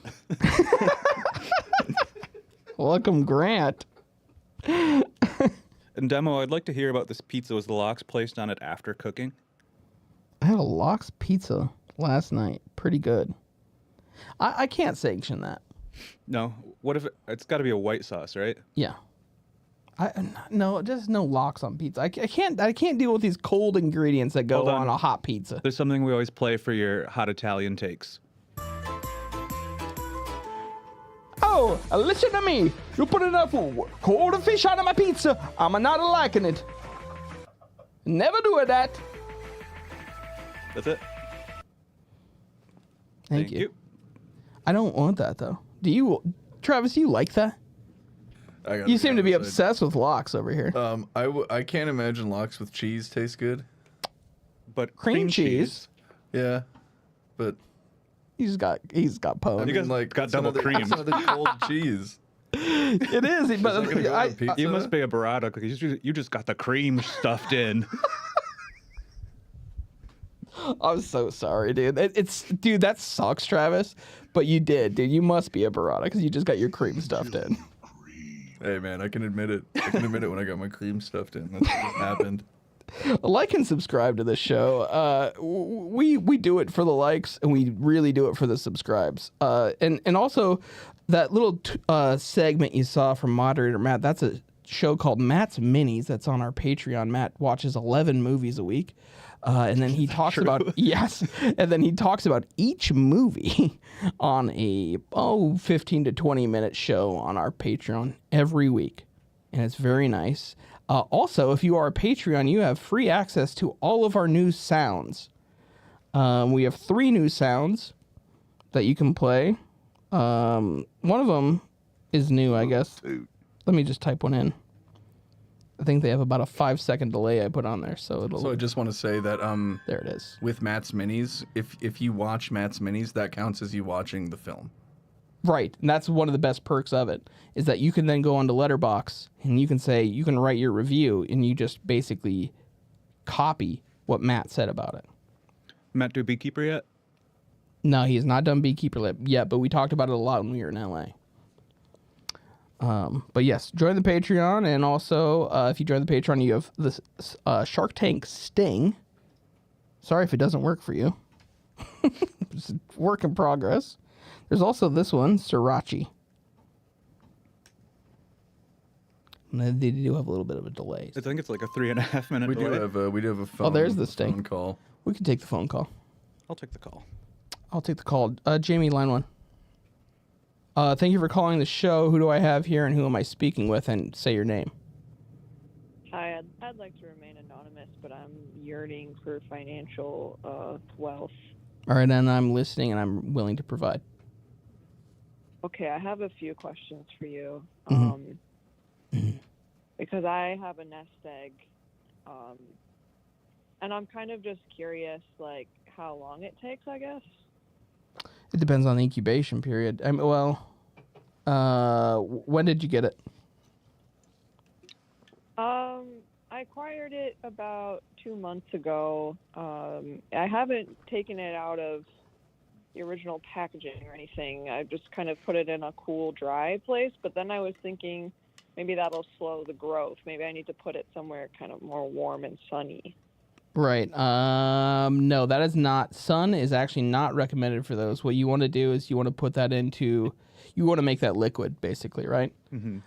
Speaker 7: Welcome, Grant.
Speaker 14: And Demo, I'd like to hear about this pizza. Was the locks placed on it after cooking?
Speaker 7: I had a lox pizza last night. Pretty good. I can't sanction that.
Speaker 14: No. What if it's got to be a white sauce, right?
Speaker 7: Yeah. No, just no locks on pizza. I can't deal with these cold ingredients that go on a hot pizza.
Speaker 14: There's something we always play for your hot Italian takes.
Speaker 7: Oh, listen to me. You put enough cold fish on my pizza. I'm not liking it. Never do that.
Speaker 14: That's it.
Speaker 7: Thank you. I don't want that, though. Do you, Travis, you like that? You seem to be obsessed with lox over here.
Speaker 13: I can't imagine lox with cheese taste good.
Speaker 14: But
Speaker 7: cream cheese.
Speaker 13: Yeah, but
Speaker 7: he's got pwned.
Speaker 13: I mean, like
Speaker 14: got double cream.
Speaker 13: It's another cold cheese.
Speaker 7: It is, but
Speaker 14: you must be a burrata because you just got the cream stuffed in.
Speaker 7: I'm so sorry, dude. Dude, that sucks, Travis. But you did, dude. You must be a burrata because you just got your cream stuffed in.
Speaker 13: Hey, man, I can admit it. I can admit it when I got my cream stuffed in. That's what just happened.
Speaker 7: Like and subscribe to this show. We do it for the likes, and we really do it for the subscribes. And also that little segment you saw from moderator Matt. That's a show called Matt's Minis. That's on our Patreon. Matt watches 11 movies a week. And then he talks about and then he talks about each movie on a 15 to 20 minute show on our Patreon every week, and it's very nice. Also, if you are a Patreon, you have free access to all of our new sounds. We have 3 new sounds that you can play. One of them is new, I guess. Let me just type one in. I think they have about a 5-second delay I put on there, so
Speaker 13: I just want to say that
Speaker 7: there it is.
Speaker 13: With Matt's Minis, if you watch Matt's Minis, that counts as you watching the film.
Speaker 7: Right, and that's one of the best perks of it, is that you can then go onto Letterboxd and you can write your review, and you just basically copy what Matt said about it.
Speaker 14: Matt do Beekeeper yet?
Speaker 7: No, he has not done Beekeeper yet, but we talked about it a lot when we were in LA. But yes, join the Patreon, and also if you join the Patreon, you have this Shark Tank Sting. Sorry if it doesn't work for you. It's a work in progress. There's also this one, Sriracha. And they do have a little bit of a delay.
Speaker 14: I think it's like a 3.5 minute delay.
Speaker 13: We do have a phone.
Speaker 7: Oh, there's the Sting.
Speaker 13: Phone call.
Speaker 7: We can take the phone call.
Speaker 14: I'll take the call.
Speaker 7: I'll take the call. Jamie, line 1. Thank you for calling the show. Who do I have here, and who am I speaking with? And say your name.
Speaker 2: Hi, I'd like to remain anonymous, but I'm yearning for financial wealth.
Speaker 7: All right, and I'm listening, and I'm willing to provide.
Speaker 2: Okay, I have a few questions for you.
Speaker 7: Mm-hmm.
Speaker 2: Because I have a nest egg, and I'm kind of just curious, like, how long it takes, I guess.
Speaker 7: It depends on the incubation period. When did you get it?
Speaker 2: I acquired it about 2 months ago. I haven't taken it out of the original packaging or anything. I just kind of put it in a cool, dry place. But then I was thinking maybe that'll slow the growth. Maybe I need to put it somewhere kind of more warm and sunny.
Speaker 7: Right. No, that is not. Sun is actually not recommended for those. What you want to do is you want to put that into. You want to make that liquid, basically, right?
Speaker 14: Mm-hmm.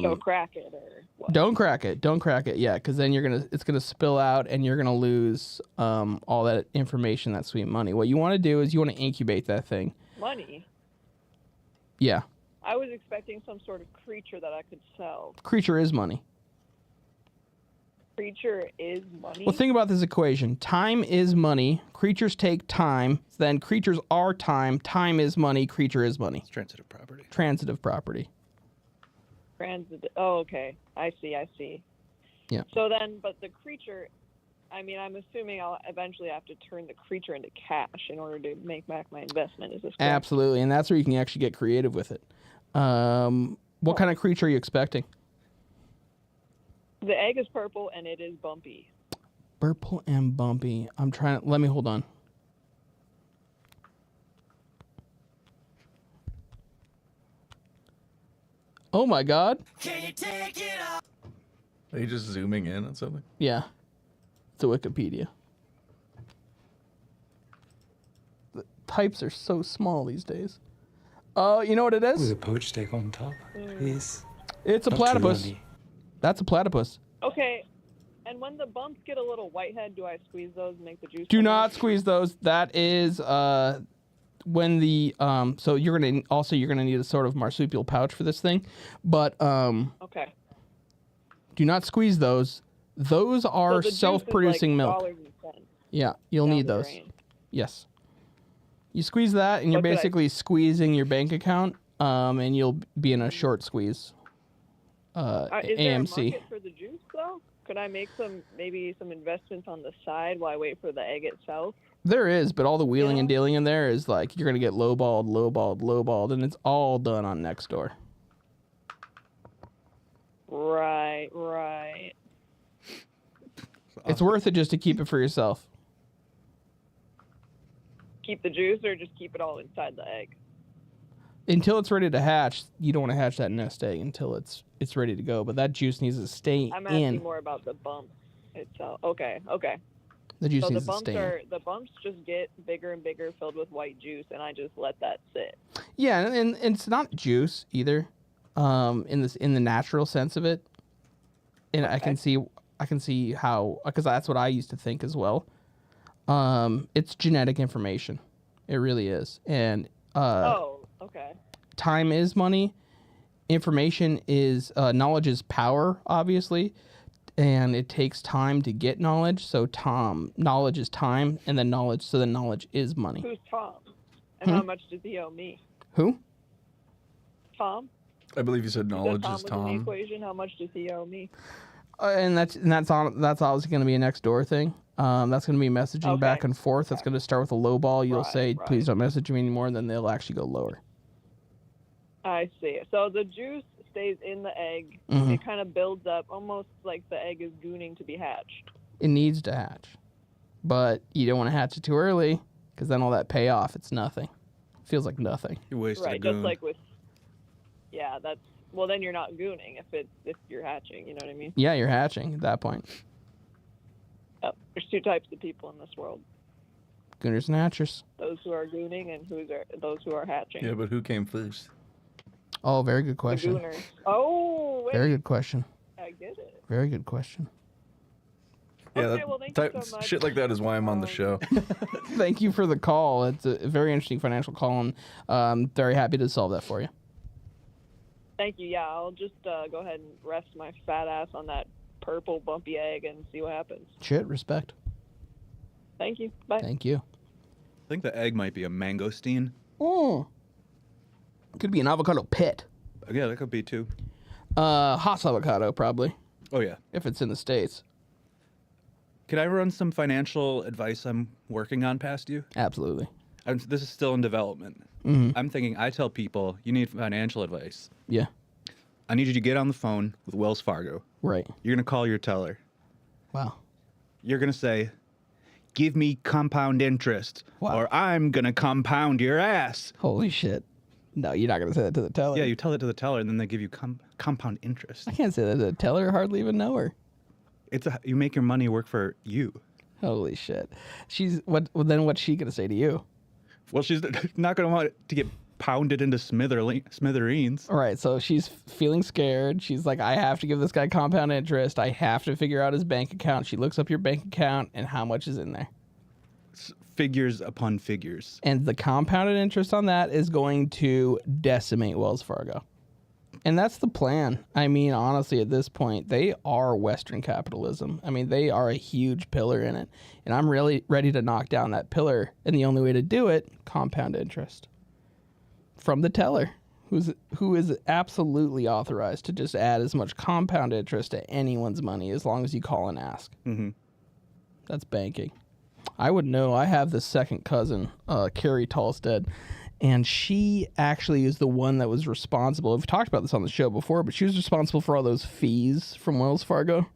Speaker 2: So crack it or what?
Speaker 7: Don't crack it. Don't crack it. Yeah, because then it's gonna spill out, and you're gonna lose all that information, that sweet money. What you want to do is you want to incubate that thing.
Speaker 2: Money?
Speaker 7: Yeah.
Speaker 2: I was expecting some sort of creature that I could sell.
Speaker 7: Creature is money.
Speaker 2: Creature is money?
Speaker 7: Well, think about this equation. Time is money. Creatures take time. Then creatures are time. Time is money. Creature is money. It's
Speaker 14: transitive property.
Speaker 7: Transitive property.
Speaker 2: Oh, okay. I see.
Speaker 7: Yeah.
Speaker 2: So then, but the creature, I mean, I'm assuming I'll eventually have to turn the creature into cash in order to make back my investment. Is this correct?
Speaker 7: Absolutely, and that's where you can actually get creative with it. What kind of creature are you expecting?
Speaker 2: The egg is purple and it is bumpy.
Speaker 7: Purple and bumpy. I'm trying to... Let me hold on. Oh my god.
Speaker 5: Can you take it off?
Speaker 13: Are you just zooming in on something?
Speaker 7: Yeah. It's a Wikipedia. The types are so small these days. You know what it is?
Speaker 3: With a poached egg on top, please.
Speaker 7: It's a
Speaker 3: Not too
Speaker 7: platypus.
Speaker 3: runny.
Speaker 7: That's a platypus.
Speaker 2: Okay. And when the bumps get a little whitehead, do I squeeze those and make the juice?
Speaker 7: Do
Speaker 2: come
Speaker 7: not
Speaker 2: out?
Speaker 7: squeeze those. That is when the so you're gonna need a sort of marsupial pouch for this thing, but
Speaker 2: Okay.
Speaker 7: do not squeeze those. Those are
Speaker 2: So the juice is
Speaker 7: self-producing
Speaker 2: like
Speaker 7: milk.
Speaker 2: dollars and cents.
Speaker 7: Yeah, you'll
Speaker 2: down
Speaker 7: need
Speaker 2: the
Speaker 7: those.
Speaker 2: drain.
Speaker 7: Yes. You squeeze that, and you're
Speaker 2: What could I-
Speaker 7: basically squeezing your bank account, and you'll be in a short squeeze.
Speaker 2: Is there a
Speaker 7: AMC.
Speaker 2: market for the juice though? Could I make maybe some investments on the side while I wait for the egg itself?
Speaker 7: There is, but all the wheeling and dealing in there is like you're gonna get lowballed, and it's all done on Nextdoor.
Speaker 2: Right.
Speaker 7: It's worth it just to keep it for yourself.
Speaker 2: Keep the juice or just keep it all inside the egg?
Speaker 7: Until it's ready to hatch, you don't want to hatch that nest egg until it's ready to go. But that juice needs to stay
Speaker 2: I'm asking
Speaker 7: in.
Speaker 2: more about the bump itself. Okay.
Speaker 7: The juice
Speaker 2: So
Speaker 7: needs to stay in.
Speaker 2: the bumps just get bigger and bigger, filled with white juice, and I just let that sit.
Speaker 7: Yeah, and it's not juice either, in the natural sense of it. And I can see how, because that's what I used to think as well. It's genetic information, it really is, and
Speaker 2: Okay.
Speaker 7: time is money. Information is knowledge is power, obviously, and it takes time to get knowledge. So knowledge is time, and then knowledge is money.
Speaker 2: Who's Tom? And how much does he owe me?
Speaker 7: Who?
Speaker 2: Tom?
Speaker 13: I believe you said knowledge
Speaker 2: Tom
Speaker 13: is
Speaker 2: was in the
Speaker 13: Tom.
Speaker 2: equation. How much does he owe me?
Speaker 7: And that's obviously going to be a next door thing. That's going to be messaging back and forth. That's going to start with a low ball. You'll say, please don't message me anymore, and then they'll actually go lower.
Speaker 2: I see. So the juice stays in the egg.
Speaker 7: Mhm.
Speaker 2: It kind of builds up, almost like the egg is gooning to be hatched.
Speaker 7: It needs to hatch. But you don't want to hatch it too early, because then all that payoff, it's nothing. Feels like nothing.
Speaker 14: You wasted
Speaker 2: Right, just like with... Yeah, that's... Well, then you're not gooning if you're hatching, you know what I mean?
Speaker 7: Yeah, you're hatching at that point.
Speaker 2: Oh, there's two types of people in this world.
Speaker 7: Gooners and hatchers.
Speaker 2: Those who are gooning and those who are hatching.
Speaker 13: Yeah, but who came first?
Speaker 7: Oh, very good
Speaker 2: The
Speaker 7: question.
Speaker 2: gooners. Oh, wait.
Speaker 7: Very good question.
Speaker 2: I get it.
Speaker 7: Very good question.
Speaker 13: Yeah,
Speaker 2: Okay, well, thank you so much.
Speaker 13: shit like that is why I'm on the show.
Speaker 7: Thank you for the call. It's a very interesting financial call, and I'm very happy to solve that for you.
Speaker 2: Thank you. Yeah, I'll just go ahead and rest my fat ass on that purple bumpy egg and see what happens.
Speaker 7: Shit, respect.
Speaker 2: Thank you. Bye.
Speaker 7: Thank you.
Speaker 14: I think the egg might be a mangosteen.
Speaker 7: Oh. Could be an avocado pit.
Speaker 14: Yeah, that could be too.
Speaker 7: Haas avocado, probably.
Speaker 14: Oh, yeah.
Speaker 7: If it's in the States.
Speaker 14: Can I run some financial advice I'm working on past you?
Speaker 7: Absolutely.
Speaker 14: This is still in development. I'm thinking, I tell people, you need financial advice.
Speaker 7: Yeah.
Speaker 14: I need you to get on the phone with Wells Fargo.
Speaker 7: Right.
Speaker 14: You're going to call your teller.
Speaker 7: Wow.
Speaker 14: You're going to say, give me compound interest,
Speaker 7: Wow.
Speaker 14: or I'm going to compound your ass.
Speaker 7: Holy shit. No, you're not going to say that to the teller.
Speaker 14: Yeah, you tell it to the teller, and then they give you compound interest.
Speaker 7: I can't say that to the teller. Hardly even know her.
Speaker 14: You make your money work for you.
Speaker 7: Holy shit. Then what's she going to say to you?
Speaker 14: Well, she's not going to want it to get pounded into smithereens.
Speaker 7: All right, so she's feeling scared. She's like, I have to give this guy compound interest. I have to figure out his bank account. She looks up your bank account and how much is in there.
Speaker 14: Figures upon figures.
Speaker 7: And the compounded interest on that is going to decimate Wells Fargo. And that's the plan. I mean, honestly, at this point, they are Western capitalism. I mean, they are a huge pillar in it. And I'm really ready to knock down that pillar. And the only way to do it, compound interest. From the teller, who is absolutely authorized to just add as much compound interest to anyone's money as long as you call and ask.
Speaker 14: Mm-hmm.
Speaker 7: That's banking. I would know. I have this second cousin, Carrie Tolstead, and she actually is the one that was responsible. We've talked about this on the show before, but she was responsible for all those fees from Wells Fargo.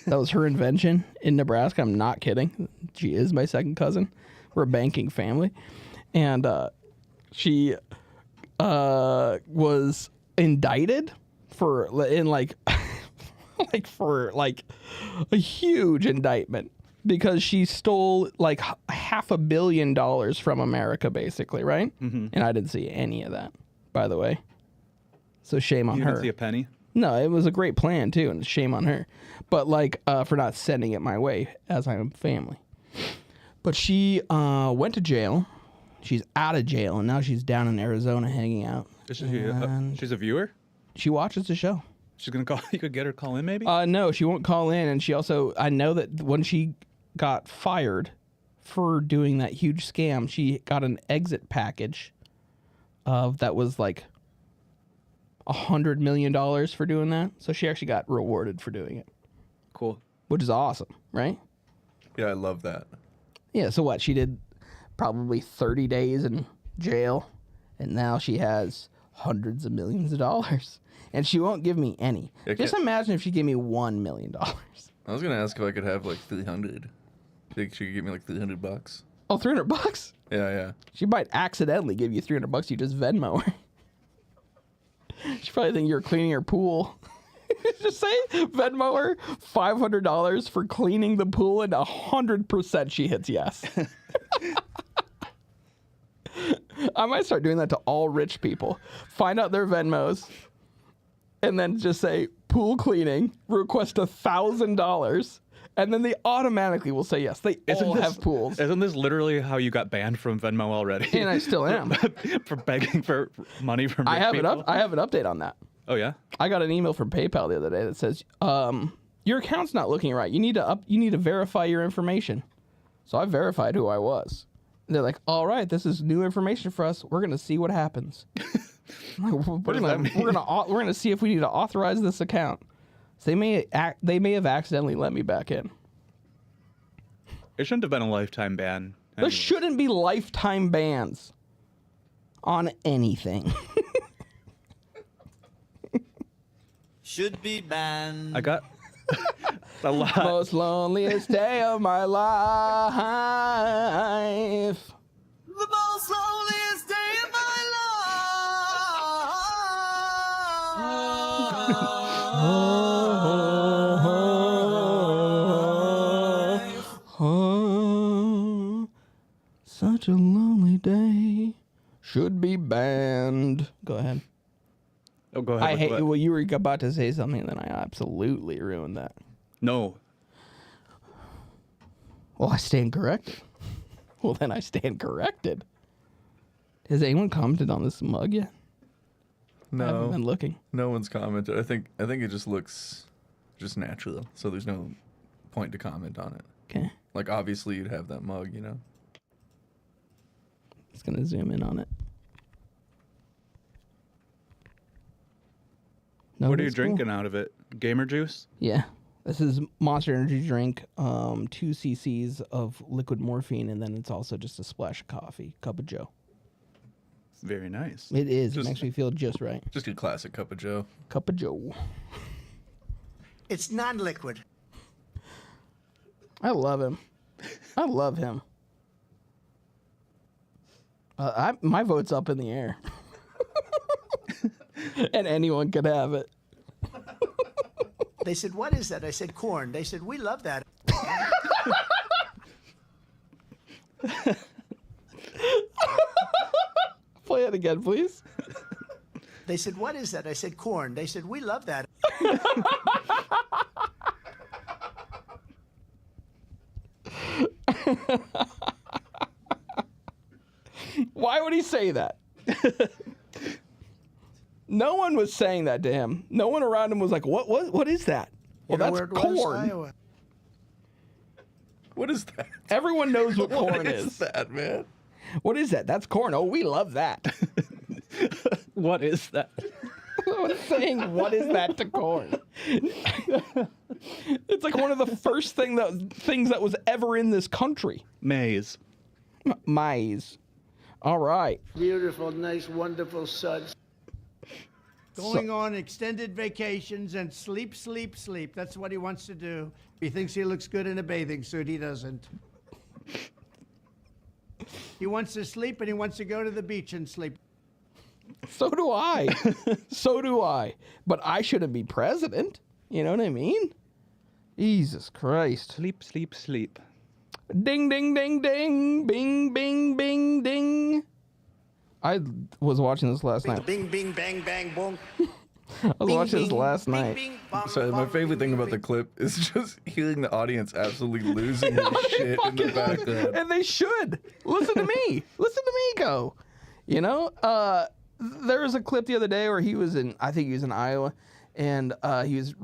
Speaker 7: That was her invention in Nebraska. I'm not kidding. She is my second cousin. We're a banking family. And she was indicted for a huge indictment because she stole like $500 million from America, basically, right?
Speaker 14: Mm-hmm.
Speaker 7: And I didn't see any of that, by the way. So shame on her.
Speaker 14: You didn't see a penny?
Speaker 7: No, it was a great plan too, and shame on her. But for not sending it my way, as I am family. But she went to jail. She's out of jail, and now she's down in Arizona hanging out.
Speaker 14: She's a viewer?
Speaker 7: She watches the show.
Speaker 14: She's gonna call. You could get her to call in, maybe.
Speaker 7: No, she won't call in, and she also. I know that when she got fired for doing that huge scam, she got an exit package that was like $100 million for doing that. So she actually got rewarded for doing it.
Speaker 14: Cool.
Speaker 7: Which is awesome, right?
Speaker 13: Yeah, I love that.
Speaker 7: Yeah, so what? She did probably 30 days in jail, and now she has hundreds of millions of dollars. And she won't give me any. Just imagine if she gave me $1 million.
Speaker 13: I was gonna ask if I could have like 300. Think she could give me like $300?
Speaker 7: Oh, $300?
Speaker 13: Yeah.
Speaker 7: She might accidentally give you $300. You just Venmo her. She probably think you're cleaning her pool. Just say Venmo her $500 for cleaning the pool, and 100% she hits yes. I might start doing that to all rich people. Find out their Venmos, and then just say pool cleaning, request $1,000, and then they automatically will say yes. They all have pools.
Speaker 14: Isn't this literally how you got banned from Venmo already?
Speaker 7: And I still am.
Speaker 14: For begging for money from rich people?
Speaker 7: I have an update on that.
Speaker 14: Oh yeah?
Speaker 7: I got an email from PayPal the other day that says, your account's not looking right. You need to verify your information. So I verified who I was. And they're like, all right, this is new information for us. We're gonna see what happens. We're gonna see if we need to authorize this account. So they may have accidentally let me back in.
Speaker 14: It shouldn't have been a lifetime ban.
Speaker 7: There shouldn't be lifetime bans on anything.
Speaker 4: Should be banned.
Speaker 14: I got a lot.
Speaker 7: Most loneliest day of my life.
Speaker 4: The most loneliest day of my
Speaker 7: life. Such a lonely day. Should be banned. Go ahead.
Speaker 14: Oh, go ahead.
Speaker 7: I hate. Well, you were about to say something, then I absolutely ruined that.
Speaker 14: No.
Speaker 7: Well, I stand corrected. Well, then I stand corrected. Has anyone commented on this mug yet?
Speaker 13: No.
Speaker 7: I haven't been looking.
Speaker 13: No one's commented. I think it just looks just natural. So there's no point to comment on it.
Speaker 7: Okay.
Speaker 13: Like obviously you'd have that mug, you know.
Speaker 7: Just gonna zoom in on it. No,
Speaker 14: what are you
Speaker 7: that's cool.
Speaker 14: drinking out of it? Gamer juice?
Speaker 7: Yeah. This is Monster Energy drink, 2 cc's of liquid morphine, and then it's also just a splash of coffee, cup of joe.
Speaker 14: Very nice.
Speaker 7: It is. It makes me feel just right.
Speaker 13: Just a classic cup of Joe.
Speaker 7: Cup of Joe.
Speaker 1: It's non-liquid.
Speaker 7: I love him. I love him. My vote's up in the air. And anyone could have it.
Speaker 1: They said, "What is that?" I said, "Corn." They said, "We love that."
Speaker 7: Play it again, please.
Speaker 1: They said, "What is that?" I said, "Corn." They said, "We love that."
Speaker 7: Why would he say that? No one was saying that to him. No one around him was like, what is that? Well,
Speaker 1: You know
Speaker 7: that's
Speaker 1: where it was?
Speaker 7: corn.
Speaker 1: Iowa.
Speaker 13: What is that?
Speaker 7: Everyone knows what corn
Speaker 13: What is
Speaker 7: is.
Speaker 13: that, man?
Speaker 7: What is that? That's corn. Oh, we love that.
Speaker 14: What is that?
Speaker 7: I'm saying, what is that to corn? It's like one of the first things that was ever in this country.
Speaker 14: Maize.
Speaker 7: Maize. All right.
Speaker 1: Beautiful, nice, wonderful suds.
Speaker 22: Going on extended vacations and sleep, sleep, sleep. That's what he wants to do. He thinks he looks good in a bathing suit. He doesn't. He wants to sleep and he wants to go to the beach and sleep.
Speaker 7: So do I. So do I. But I shouldn't be president. You know what I mean? Jesus Christ.
Speaker 14: Sleep, sleep, sleep.
Speaker 7: Ding, ding, ding, ding. Bing, bing, bing, ding. I was watching this last night.
Speaker 1: Bing, bing, bang, bang, boom.
Speaker 7: I was watching this last night.
Speaker 13: So my favorite thing about the clip is just hearing the audience absolutely losing their shit in the background.
Speaker 7: And they should. Listen to me. Listen to me go. You know, there was a clip the other day where he was in, I think he was in Iowa, and he was,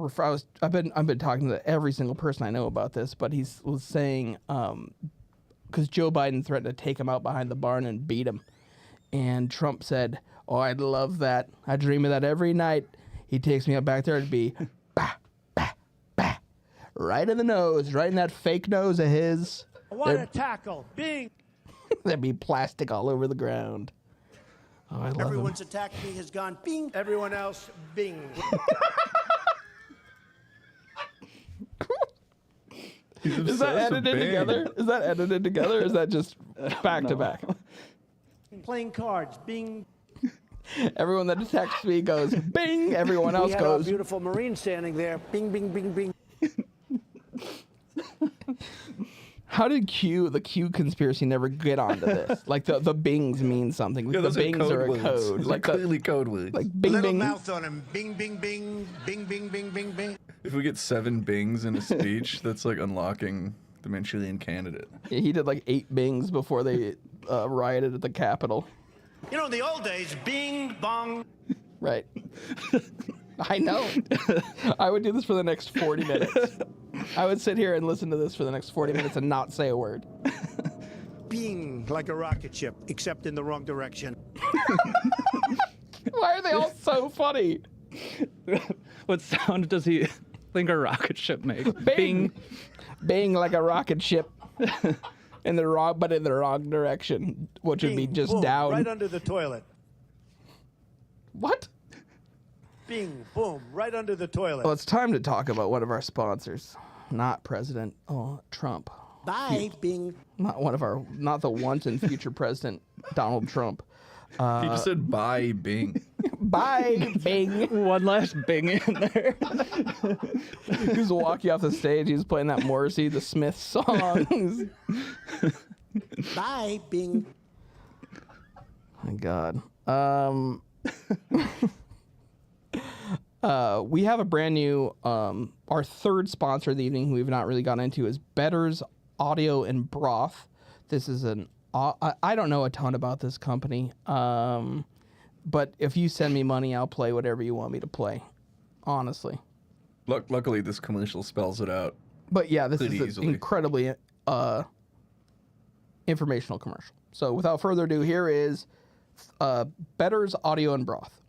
Speaker 7: I've been talking to every single person I know about this, but he was saying, because Joe Biden threatened to take him out behind the barn and beat him. And Trump said, "Oh, I'd love that. I dream of that every night. He takes me up back there to be bah, bah, bah, right in the nose, right in that fake nose of his.
Speaker 22: What a tackle. Bing.
Speaker 7: There'd be plastic all over the ground." Oh, I love
Speaker 1: Everyone's
Speaker 7: him.
Speaker 1: attacked me has gone bing.
Speaker 22: Everyone else, bing.
Speaker 7: Is that edited together? Is that edited together? Or is that just back to back?
Speaker 22: Playing cards, bing.
Speaker 7: Everyone that attacks me goes bing. Everyone else
Speaker 1: We had our
Speaker 7: goes.
Speaker 1: beautiful Marine standing there. Bing, bing, bing, bing.
Speaker 7: How did the Q conspiracy never get onto this? Like the bings mean something. Like
Speaker 13: Yeah,
Speaker 7: the
Speaker 13: those are
Speaker 7: bings
Speaker 13: code
Speaker 7: are a
Speaker 13: words.
Speaker 7: code.
Speaker 13: Those are
Speaker 7: Like
Speaker 13: clearly code words.
Speaker 7: Like bing
Speaker 19: Little
Speaker 7: bing.
Speaker 19: mouth on him. Bing, bing, bing. Bing, bing, bing, bing, bing.
Speaker 13: If we get 7 bings in a speech, that's like unlocking the Manchurian Candidate.
Speaker 7: Yeah, he did like 8 bings before they rioted at the Capitol.
Speaker 19: You know, in the old days, bing, bong.
Speaker 7: Right. I know. I would do this for the next 40 minutes. I would sit here and listen to this for the next 40 minutes and not say a word.
Speaker 19: Bing, like a rocket ship, except in the wrong direction.
Speaker 7: Why are they all so funny?
Speaker 14: What sound does he think a rocket ship makes?
Speaker 7: Bing. Bing like a rocket ship. In the wrong direction, which would be
Speaker 19: Bing,
Speaker 7: just
Speaker 19: boom,
Speaker 7: down.
Speaker 19: right under the toilet.
Speaker 7: What?
Speaker 19: Bing, boom, right under the toilet.
Speaker 7: Well, it's time to talk about one of our sponsors, not President Trump.
Speaker 1: Bye, bing.
Speaker 7: Not the once and future president Donald Trump.
Speaker 13: He just said bye, Bing.
Speaker 7: Bye, Bing.
Speaker 14: One last Bing in there.
Speaker 7: He was walking off the stage. He was playing that Morrissey, the Smiths songs.
Speaker 1: Bye, bing.
Speaker 7: My God. We have a brand new, our third sponsor of the evening, who we've not really gotten into, is Better's Audio and Broth. This is I don't know a ton about this company, but if you send me money, I'll play whatever you want me to play, honestly.
Speaker 13: Luckily, this commercial spells it out.
Speaker 7: But yeah, this
Speaker 13: pretty
Speaker 7: is an
Speaker 13: easily.
Speaker 7: incredibly informational commercial. So without further ado, here is Better's Audio and Broth.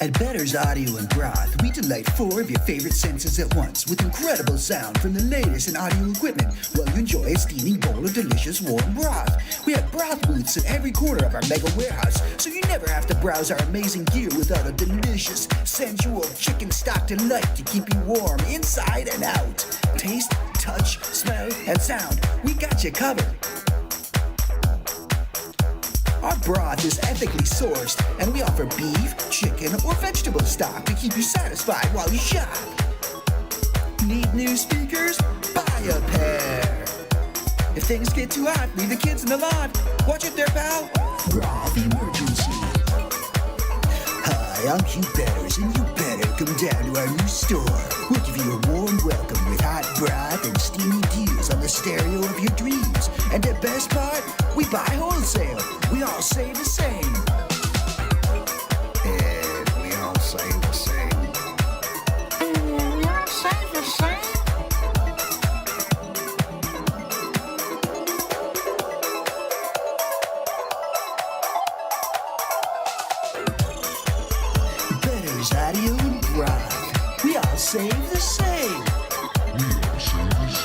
Speaker 8: At Better's Audio and Broth, we delight 4 of your favorite senses at once with incredible sound from the latest in audio equipment while you enjoy a steaming bowl of delicious warm broth. We have broth booths at every corner of our mega warehouse, so you never have to browse our amazing gear without a delicious, sensual chicken stock delight to keep you warm inside and out. Taste, touch, smell, and sound, we got you covered. Our broth is ethically sourced, and we offer beef, chicken, or vegetable stock to keep you satisfied while you shop. Need new speakers? Buy a pair. If things get too hot, leave the kids in the lot. Watch it there, pal. Broth emergency. Hi, I'm Hugh Betters, and you better come down to our new store. We'll give you a warm welcome with hot broth and steamy deals on the stereo of your dreams. And the best part, we buy wholesale. We all save the same. And we all save the same.
Speaker 16: We all save the same.
Speaker 8: Better's Audio and Broth. We all save the same. We all save the same.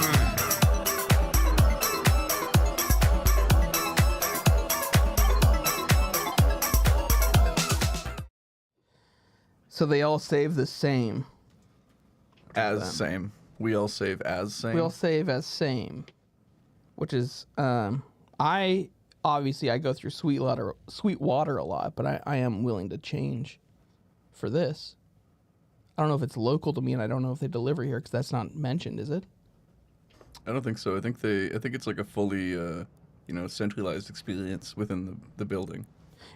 Speaker 7: So they all save the same.
Speaker 13: As same. We all save as same.
Speaker 7: We all save as same, which is I go through Sweetwater a lot, but I am willing to change for this. I don't know if it's local to me, and I don't know if they deliver here because that's not mentioned, is it?
Speaker 13: I don't think so. I think it's like a fully centralized experience within the building.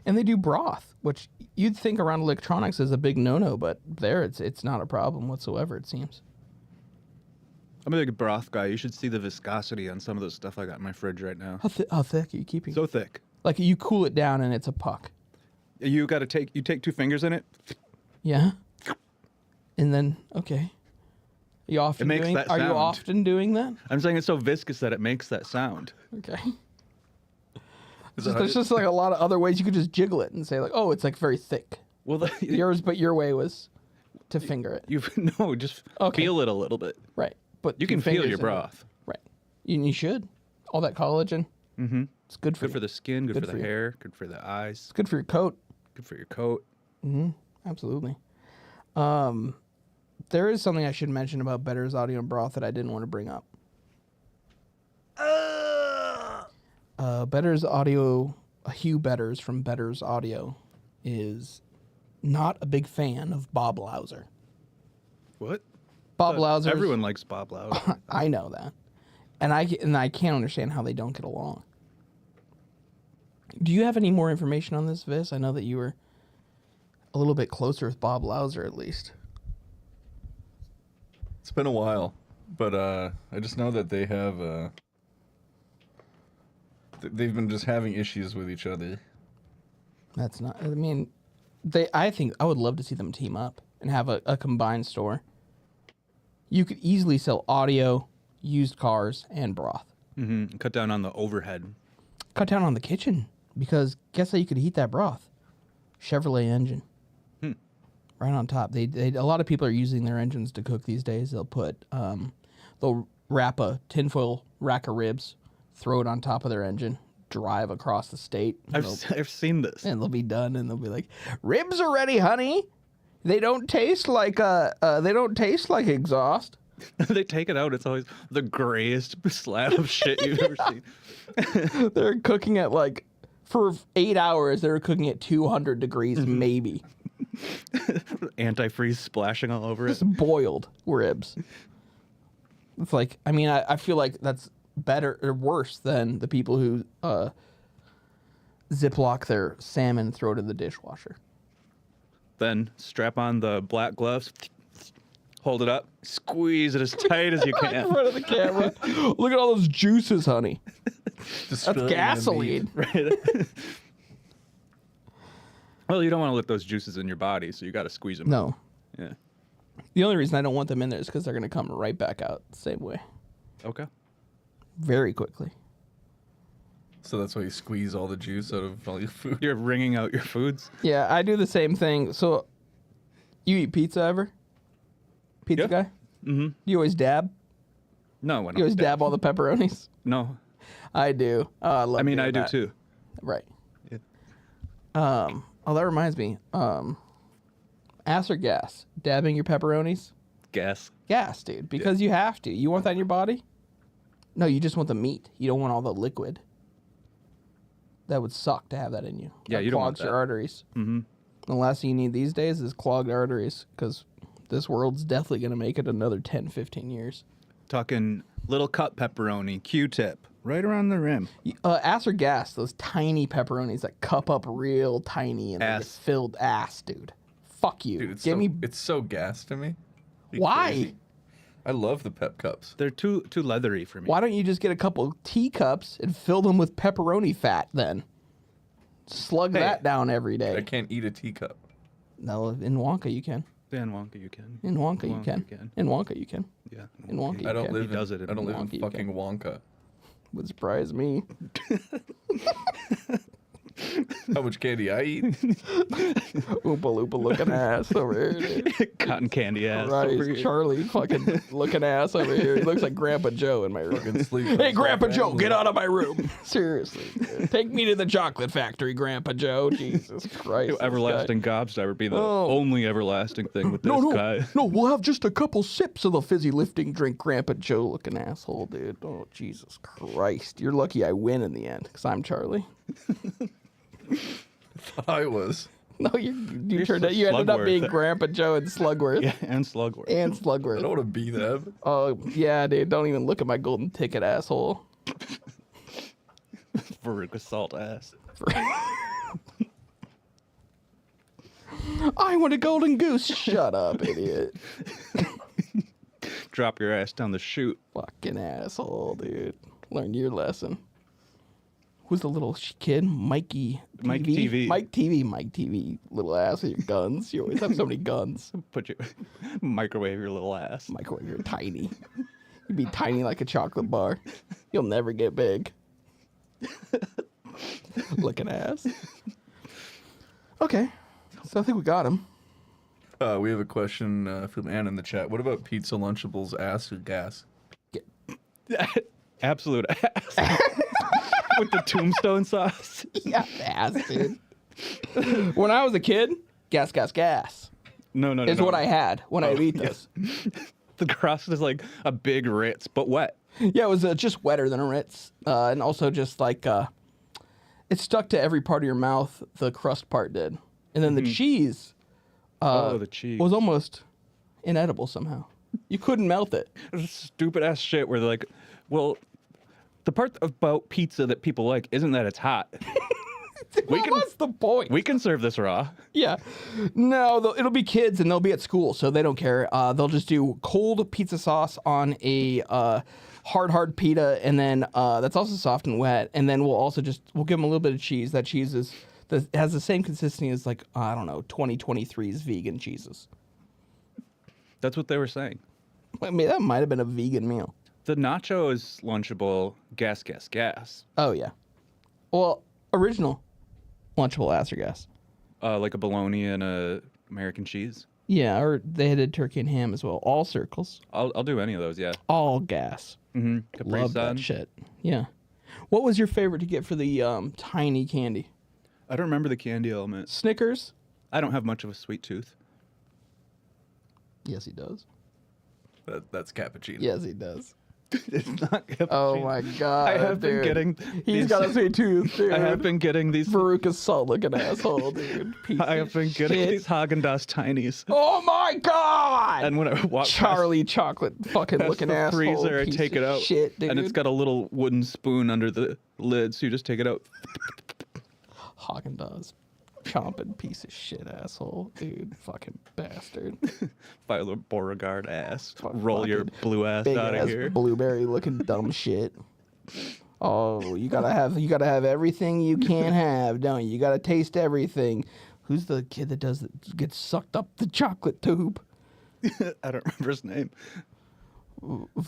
Speaker 7: And they do broth, which you'd think around electronics is a big no-no, but there it's not a problem whatsoever, it seems.
Speaker 14: I'm a big broth guy. You should see the viscosity on some of the stuff I got in my fridge right now.
Speaker 7: How thick are you keeping?
Speaker 14: So thick.
Speaker 7: Like you cool it down and it's a puck.
Speaker 14: You take 2 fingers in it.
Speaker 7: Yeah. And then okay. Are you often
Speaker 14: makes
Speaker 7: doing
Speaker 14: that
Speaker 7: Are you
Speaker 14: sound.
Speaker 7: often doing that?
Speaker 14: I'm saying it's so viscous that it makes that sound.
Speaker 7: Okay. There's just like a lot of other ways you could just jiggle it and say like, oh, it's like very thick.
Speaker 14: Well,
Speaker 7: your way was to finger it.
Speaker 14: Just feel it a little bit.
Speaker 7: Right, but
Speaker 14: you can feel your broth.
Speaker 7: Right, you should. All that collagen.
Speaker 14: Mm-hmm.
Speaker 7: It's good for
Speaker 14: good for the skin. Good for the hair. Good for the eyes.
Speaker 7: It's good for your coat.
Speaker 14: Good for your coat.
Speaker 7: Mm-hmm. Absolutely. There is something I should mention about Better's Audio and Broth that I didn't want to bring up. Better's Audio, Hugh Betters from Better's Audio, is not a big fan of Bob Lauser.
Speaker 14: What?
Speaker 7: Bob Lauser.
Speaker 14: Everyone likes Bob Lauser.
Speaker 7: I know that, and I can't understand how they don't get along. Do you have any more information on this, Vis? I know that you were a little bit closer with Bob Lauser, at least.
Speaker 13: It's been a while, but I just know that they have they've been just having issues with each other.
Speaker 7: That's not. I mean, I think I would love to see them team up and have a combined store. You could easily sell audio, used cars, and broth.
Speaker 14: Mm-hmm. Cut down on the overhead.
Speaker 7: Cut down on the kitchen, because guess how you could heat that broth? Chevrolet engine. Right on top. They a lot of people are using their engines to cook these days. They'll wrap a tinfoil rack of ribs, throw it on top of their engine, drive across the state.
Speaker 14: I've seen this.
Speaker 7: And they'll be done, and they'll be like, "Ribs are ready, honey. They don't taste like exhaust."
Speaker 14: They take it out. It's always the grayest slab of shit you've ever seen.
Speaker 7: They're cooking at for 8 hours. They're cooking at 200 degrees, maybe.
Speaker 14: Antifreeze splashing all over it.
Speaker 7: Just boiled ribs. It's like, I mean, I feel like that's better or worse than the people who Ziploc their salmon and throw it in the dishwasher.
Speaker 14: Then strap on the black gloves, hold it up, squeeze it as tight as you can.
Speaker 7: In front of the camera. Look at all those juices, honey. That's gasoline.
Speaker 14: Right. Well, you don't want to let those juices in your body, so you got to squeeze them.
Speaker 7: No.
Speaker 14: Yeah.
Speaker 7: The only reason I don't want them in there is because they're going to come right back out the same way.
Speaker 14: Okay.
Speaker 7: Very quickly.
Speaker 13: So that's why you squeeze all the juice out of all your food.
Speaker 14: You're wringing out your foods.
Speaker 7: Yeah, I do the same thing. So You eat pizza ever? Pizza guy?
Speaker 14: Mm-hmm.
Speaker 7: You always dab?
Speaker 14: No, I don't.
Speaker 7: You always dab all the pepperonis?
Speaker 14: No.
Speaker 7: I do. Oh, I love
Speaker 14: I mean,
Speaker 7: doing
Speaker 14: I do
Speaker 7: that.
Speaker 14: too.
Speaker 7: Right.
Speaker 14: Yeah.
Speaker 7: Oh, that reminds me. Ass or gas? Dabbing your pepperonis?
Speaker 14: Gas.
Speaker 7: Gas, dude. Because you have to. You want that in your body? No, you just want the meat. You don't want all the liquid. That would suck to have that in you.
Speaker 14: Yeah,
Speaker 7: That
Speaker 14: you don't want
Speaker 7: clogs your
Speaker 14: that.
Speaker 7: arteries.
Speaker 14: Mm-hmm.
Speaker 7: The last thing you need these days is clogged arteries, because this world's definitely going to make it another 10, 15 years.
Speaker 14: Talking little cut pepperoni, Q-tip, right around the rim.
Speaker 7: Ass or gas? Those tiny pepperonis that cup up real tiny and they get
Speaker 14: Ass.
Speaker 7: filled ass, dude. Fuck you.
Speaker 13: Dude, it's so gas to me. Be
Speaker 7: Why?
Speaker 13: crazy. I love the pep cups.
Speaker 14: They're too leathery for me.
Speaker 7: Why don't you just get a couple teacups and fill them with pepperoni fat then? Slug that down every day.
Speaker 13: I can't eat a teacup.
Speaker 7: No, in Wonka you can.
Speaker 14: Yeah, in Wonka you can.
Speaker 7: In Wonka you can. In Wonka you can.
Speaker 14: Yeah.
Speaker 7: In Wonka you
Speaker 13: I don't
Speaker 7: can.
Speaker 13: live.
Speaker 14: He does it in
Speaker 13: I don't live in
Speaker 7: Wonka, you
Speaker 13: fucking Wonka.
Speaker 7: Would surprise me.
Speaker 13: How much candy I eat?
Speaker 7: Oompa Loompa looking ass over here, dude.
Speaker 14: Cotton candy ass. over
Speaker 7: Right,
Speaker 14: here.
Speaker 7: Charlie fucking looking ass over here. He looks like Grandpa Joe in my room.
Speaker 13: Sleep
Speaker 7: Hey, Grandpa Joe, get out of my room. Seriously. Dude. Take me to the chocolate factory, Grandpa Joe. Jesus Christ. this
Speaker 14: Everlasting gobstopper would be the only everlasting thing with this
Speaker 7: guy.
Speaker 14: guy.
Speaker 7: No, we'll have just a couple sips of the fizzy lifting drink, Grandpa Joe looking asshole, dude. Oh, Jesus Christ. You're lucky I win in the end, because I'm Charlie.
Speaker 13: I was.
Speaker 7: No, you turned out, you ended up
Speaker 14: Slugworth.
Speaker 7: being Grandpa Joe and Slugworth.
Speaker 14: Yeah, and Slugworth.
Speaker 7: And
Speaker 13: I
Speaker 7: Slugworth.
Speaker 13: don't want to be them.
Speaker 7: Oh, yeah, dude. Don't even look at my golden ticket, asshole.
Speaker 14: Veruca Salt ass.
Speaker 7: I want a golden goose. Shut up, idiot.
Speaker 14: Drop your ass down the chute.
Speaker 7: Fucking asshole, dude. Learn your lesson. Who's the little kid? Mikey TV?
Speaker 14: Mike TV.
Speaker 7: Mike TV. Mike TV. Little ass with your guns. You always have so many guns.
Speaker 14: Put your microwave your little ass.
Speaker 7: Microwave, you're tiny. You'd be tiny like a chocolate bar. You'll never get big. Looking ass. Okay. So I think we got him.
Speaker 13: We have a question from Ann in the chat. What about pizza Lunchables ass or gas?
Speaker 14: Absolute ass. With the tombstone sauce.
Speaker 7: Yeah, ass, dude. When I was a kid, gas, gas, gas.
Speaker 14: No.
Speaker 7: Is what I had when I would eat this.
Speaker 14: The crust is like a big Ritz, but wet.
Speaker 7: Yeah, it was just wetter than a Ritz. And also just like, it stuck to every part of your mouth, the crust part did. And then the cheese,
Speaker 14: the cheese
Speaker 7: was almost inedible somehow. You couldn't melt it.
Speaker 14: Stupid ass shit where they're like, well, the part about pizza that people like isn't that it's hot.
Speaker 7: What's the point?
Speaker 14: We can serve this raw.
Speaker 7: Yeah. No, it'll be kids and they'll be at school, so they don't care. They'll just do cold pizza sauce on a hard pita, and then that's also soft and wet. And then we'll give them a little bit of cheese. That cheese has the same consistency as, like, I don't know, 2023's vegan cheeses.
Speaker 14: That's what they were saying.
Speaker 7: I mean, that might have been a vegan meal.
Speaker 14: The nacho is Lunchable gas.
Speaker 7: Oh, yeah. Well, original Lunchable ass or gas.
Speaker 14: Like a bologna and a American cheese.
Speaker 7: Yeah, or they had a turkey and ham as well. All circles.
Speaker 14: I'll do any of those, yeah.
Speaker 7: All gas.
Speaker 14: Mm-hmm. Capri
Speaker 7: Love
Speaker 14: Sun.
Speaker 7: that shit. Yeah. What was your favorite to get for the tiny candy?
Speaker 14: I don't remember the candy element.
Speaker 7: Snickers?
Speaker 14: I don't have much of a sweet tooth.
Speaker 7: Yes, he does.
Speaker 13: That's cappuccino.
Speaker 7: Yes, he does.
Speaker 14: It's not cappuccino.
Speaker 7: Oh my god!
Speaker 14: I have been
Speaker 7: dude.
Speaker 14: getting.
Speaker 7: He's
Speaker 14: these-
Speaker 7: got a sweet tooth, dude.
Speaker 14: I have been getting these.
Speaker 7: Veruca Salt looking asshole, dude. Piece
Speaker 14: I have
Speaker 7: of
Speaker 14: been getting
Speaker 7: shit.
Speaker 14: these Haagen-Dazs tinies.
Speaker 7: Oh my god!
Speaker 14: And when I walk
Speaker 7: Charlie chocolate fucking
Speaker 14: past
Speaker 7: looking
Speaker 14: the
Speaker 7: asshole.
Speaker 14: freezer, I
Speaker 7: piece
Speaker 14: take
Speaker 7: of
Speaker 14: it out,
Speaker 7: Shit, dude.
Speaker 14: and it's got a little wooden spoon under the lid, so you just take it out.
Speaker 7: Haagen-Dazs. Chomping piece of shit asshole, dude. Fucking bastard.
Speaker 14: Viola Beauregard ass. Roll your blue ass
Speaker 7: Big
Speaker 14: out
Speaker 7: ass
Speaker 14: of here.
Speaker 7: blueberry looking dumb shit. Oh, you gotta have everything you can't have, don't you? You gotta taste everything. Who's the kid that gets sucked up the chocolate tube?
Speaker 14: I don't remember his name.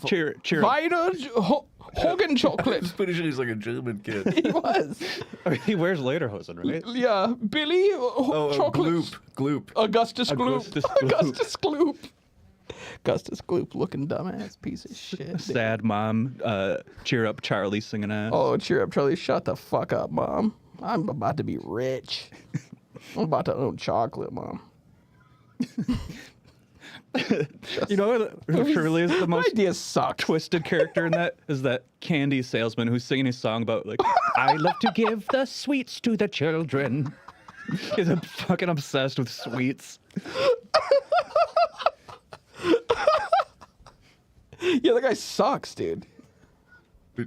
Speaker 14: cheer up.
Speaker 7: Hogan chocolate.
Speaker 13: I'm pretty sure he's like a German kid.
Speaker 7: He was.
Speaker 14: I mean, he wears lederhosen, right?
Speaker 7: Yeah, Billy chocolate.
Speaker 13: Gloop.
Speaker 7: Augustus Gloop.
Speaker 14: Augustus Gloop.
Speaker 7: Augustus Gloop. Augustus Gloop looking dumbass piece of shit.
Speaker 14: Sad mom, cheer up Charlie singing that.
Speaker 7: Oh, cheer up, Charlie. Shut the fuck up, Mom. I'm about to be rich. I'm about to own chocolate, Mom.
Speaker 14: You know what truly is the most
Speaker 7: idea sucks.
Speaker 14: Twisted character in that is that candy salesman who's singing a song about like, I love to give the sweets to the children. He's fucking obsessed with sweets.
Speaker 7: Yeah, that guy sucks, dude.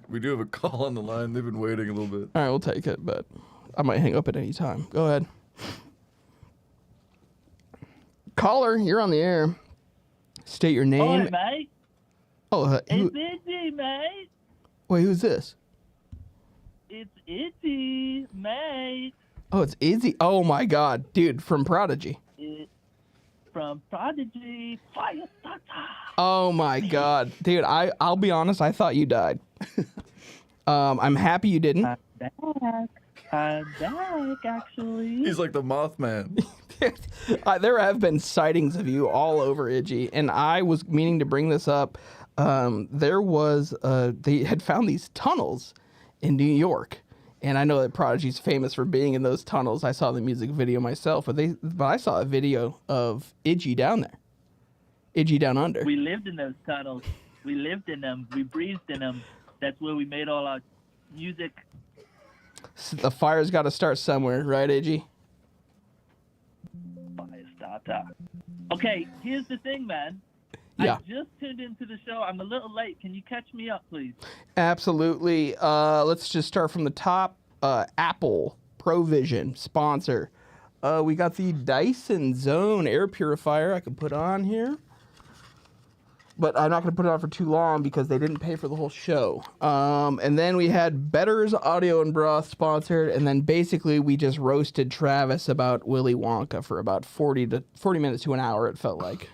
Speaker 13: We do have a call on the line. They've been waiting a little bit.
Speaker 7: All right, we'll take it, but I might hang up at any time. Go ahead. Caller, you're on the air. State your name.
Speaker 9: Hi, mate.
Speaker 7: Oh,
Speaker 9: It's Itchy, mate.
Speaker 7: wait, who's this?
Speaker 9: It's Itchy, mate.
Speaker 7: Oh, it's Izzy. Oh my God, dude, from Prodigy.
Speaker 9: From Prodigy, Fire Starter.
Speaker 7: Oh my God, dude. I'll be honest. I thought you died. I'm happy you didn't.
Speaker 9: I'm back, actually.
Speaker 13: He's like the Mothman.
Speaker 7: There have been sightings of you all over Iggy, and I was meaning to bring this up. There was they had found these tunnels in New York, and I know that Prodigy's famous for being in those tunnels. I saw the music video myself, but I saw a video of Iggy down there, Iggy down under.
Speaker 9: We lived in those tunnels. We lived in them. We breathed in them. That's where we made all our music.
Speaker 7: The fire's got to start somewhere, right, Iggy?
Speaker 9: Fire starter. Okay, here's the thing, man.
Speaker 7: Yeah.
Speaker 9: I just tuned into the show. I'm a little late. Can you catch me up, please?
Speaker 7: Absolutely. Let's just start from the top. Apple Provision sponsor. We got the Dyson Zone air purifier I can put on here. But I'm not going to put it on for too long because they didn't pay for the whole show. And then we had Better's Audio and Broth sponsored. And then basically we just roasted Travis about Willy Wonka for about 40 minutes to an hour, it felt like.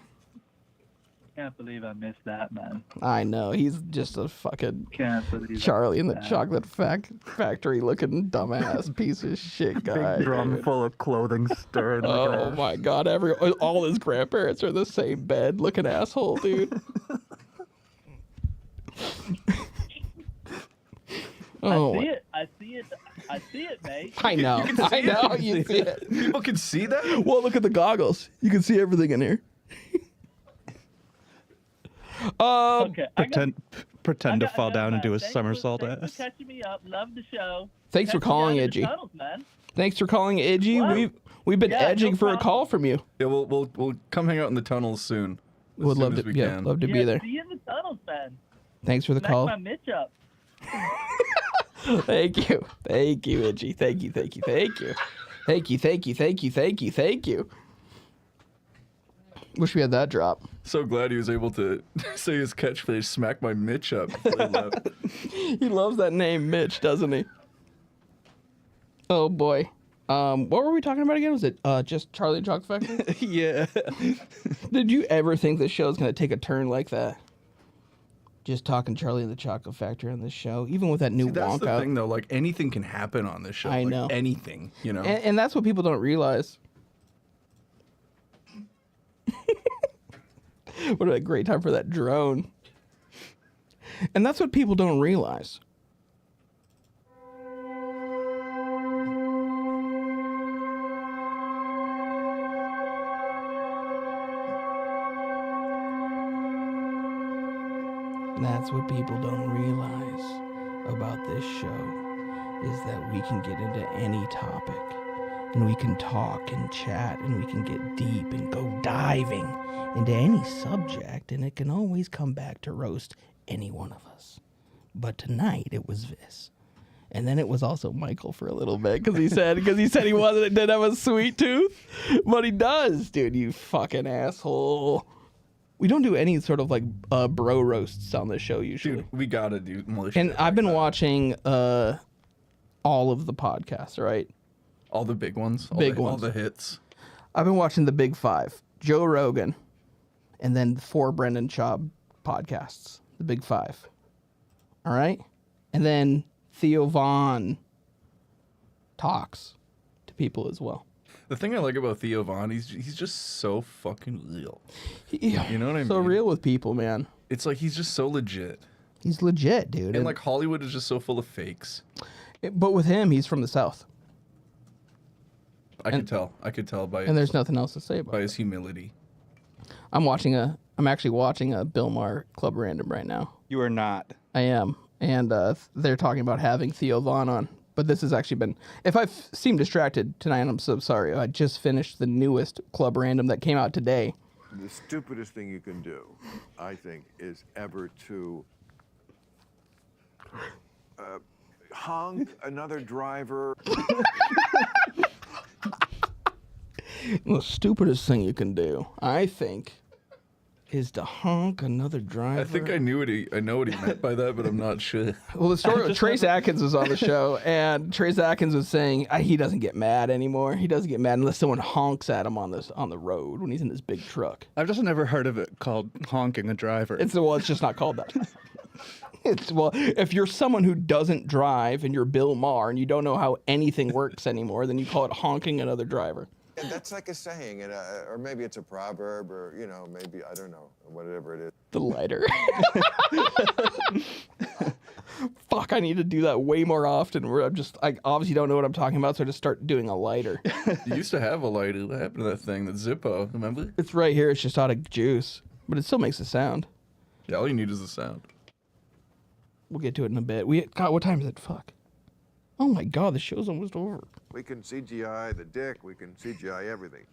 Speaker 9: Can't believe I missed that, man.
Speaker 7: I know. He's just a fucking
Speaker 9: Can't believe
Speaker 7: Charlie in the
Speaker 9: that.
Speaker 7: chocolate factory looking dumbass piece of shit guy.
Speaker 14: Big drum
Speaker 7: dude.
Speaker 14: full of clothing stirred.
Speaker 7: Oh my God! All his grandparents are in the same bed, looking asshole, dude. Oh,
Speaker 9: I see it, mate.
Speaker 7: I know. I know. You see it.
Speaker 13: People can see that?
Speaker 7: Well, look at the goggles. You can see everything in here.
Speaker 9: Okay,
Speaker 14: Pretend to fall down and do a somersault
Speaker 9: Thanks
Speaker 14: ass.
Speaker 9: for catching me up. Love the show.
Speaker 7: Thanks for
Speaker 9: Catch me
Speaker 7: calling,
Speaker 9: out in the
Speaker 7: Iggy.
Speaker 9: tunnels, man.
Speaker 7: Thanks for calling, Iggy.
Speaker 9: What?
Speaker 7: We've been
Speaker 9: Yeah,
Speaker 7: edging
Speaker 9: no
Speaker 7: for a
Speaker 9: problem.
Speaker 7: call from you.
Speaker 13: Yeah, we'll come hang out in the tunnels soon.
Speaker 7: Would love to.
Speaker 13: We
Speaker 7: Yeah,
Speaker 13: can.
Speaker 7: love to be there.
Speaker 9: See you in the tunnels, man.
Speaker 7: Thanks for the
Speaker 9: Smack
Speaker 7: call.
Speaker 9: my Mitch up.
Speaker 7: Thank you, Iggy. Thank you. Thank you. Wish we had that drop.
Speaker 13: So glad he was able to say his catchphrase, smack my Mitch up.
Speaker 7: He loves that name, Mitch, doesn't he? Oh boy. What were we talking about again? Was it just Charlie and Chocolate Factory?
Speaker 14: Yeah.
Speaker 7: Did you ever think this show was going to take a turn like that? Just talking Charlie and the Chocolate Factory on this show, even with that new
Speaker 13: That's
Speaker 7: Wonka.
Speaker 13: the thing, though. Like, anything can happen on this show.
Speaker 7: I
Speaker 13: Like,
Speaker 7: know.
Speaker 13: anything, you know?
Speaker 7: And that's what people don't realize. What a great time for that drone. And that's what people don't realize. That's what people don't realize about this show is that we can get into any topic and we can talk and chat and we can get deep and go diving into any subject, and it can always come back to roast any one of us. But tonight it was this. And then it was also Michael for a little bit because he said he didn't have a sweet tooth, but he does, dude. You fucking asshole. We don't do any sort of like bro roasts on this show usually.
Speaker 13: Dude, we gotta do more shit.
Speaker 7: And I've been watching all of the podcasts, right?
Speaker 13: All the big ones. All the hits.
Speaker 7: I've been watching the big five. Joe Rogan, and then 4 Brendan Schaub podcasts, the Big Five. All right? And then Theo Von talks to people as well.
Speaker 13: The thing I like about Theo Von, he's just so fucking real.
Speaker 7: You
Speaker 13: know what I mean?
Speaker 7: So real with people, man.
Speaker 13: It's like he's just so legit.
Speaker 7: He's legit, dude.
Speaker 13: And like Hollywood is just so full of fakes.
Speaker 7: But with him, he's from the South.
Speaker 13: I could tell by
Speaker 7: And there's nothing else to say about
Speaker 13: by his humility.
Speaker 7: I'm actually watching a Bill Maher Club Random right now.
Speaker 14: You are not.
Speaker 7: I am. And they're talking about having Theo Von on. But this has actually been... If I've seemed distracted tonight, I'm so sorry. I just finished the newest Club Random that came out today.
Speaker 17: The stupidest thing you can do, I think, is ever to honk another driver.
Speaker 7: The stupidest thing you can do, I think, is to honk another driver.
Speaker 13: I think I know what he meant by that, but I'm not sure.
Speaker 7: Well, the story with Trace Atkins was on the show, and Trace Atkins was saying he doesn't get mad anymore. He doesn't get mad unless someone honks at him on the road when he's in his big truck.
Speaker 14: I've just never heard of it called honking a driver.
Speaker 7: It's just not called that. If you're someone who doesn't drive and you're Bill Maher and you don't know how anything works anymore, then you call it honking another driver.
Speaker 17: And that's like a saying, or maybe it's a proverb, or maybe I don't know, whatever it is.
Speaker 7: The lighter. Fuck, I need to do that way more often. Where I obviously don't know what I'm talking about, so I just start doing a lighter.
Speaker 13: You used to have a lighter. What happened to that thing? The Zippo, remember?
Speaker 7: It's right here. It's just out of juice, but it still makes a sound.
Speaker 13: Yeah, all you need is a sound.
Speaker 7: We'll get to it in a bit. God, what time is it? Fuck. Oh my God, the show's almost over.
Speaker 17: We can CGI the dick. We can CGI everything.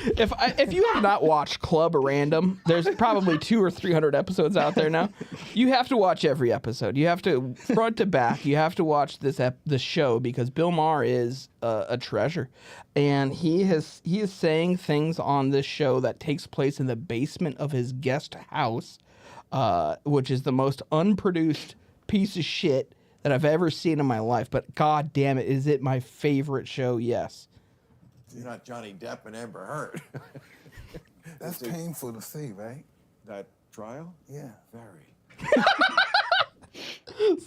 Speaker 7: If you have not watched Club Random, there's probably 200 or 300 episodes out there now. You have to watch every episode. You have to front to back. You have to watch this show because Bill Maher is a treasure, and he is saying things on this show that takes place in the basement of his guest house, which is the most unproduced piece of shit that I've ever seen in my life. But God damn it, is it my favorite show? Yes.
Speaker 17: You're not Johnny Depp and Amber Heard.
Speaker 10: That's painful to see, right?
Speaker 17: That trial?
Speaker 10: Yeah.
Speaker 17: Very.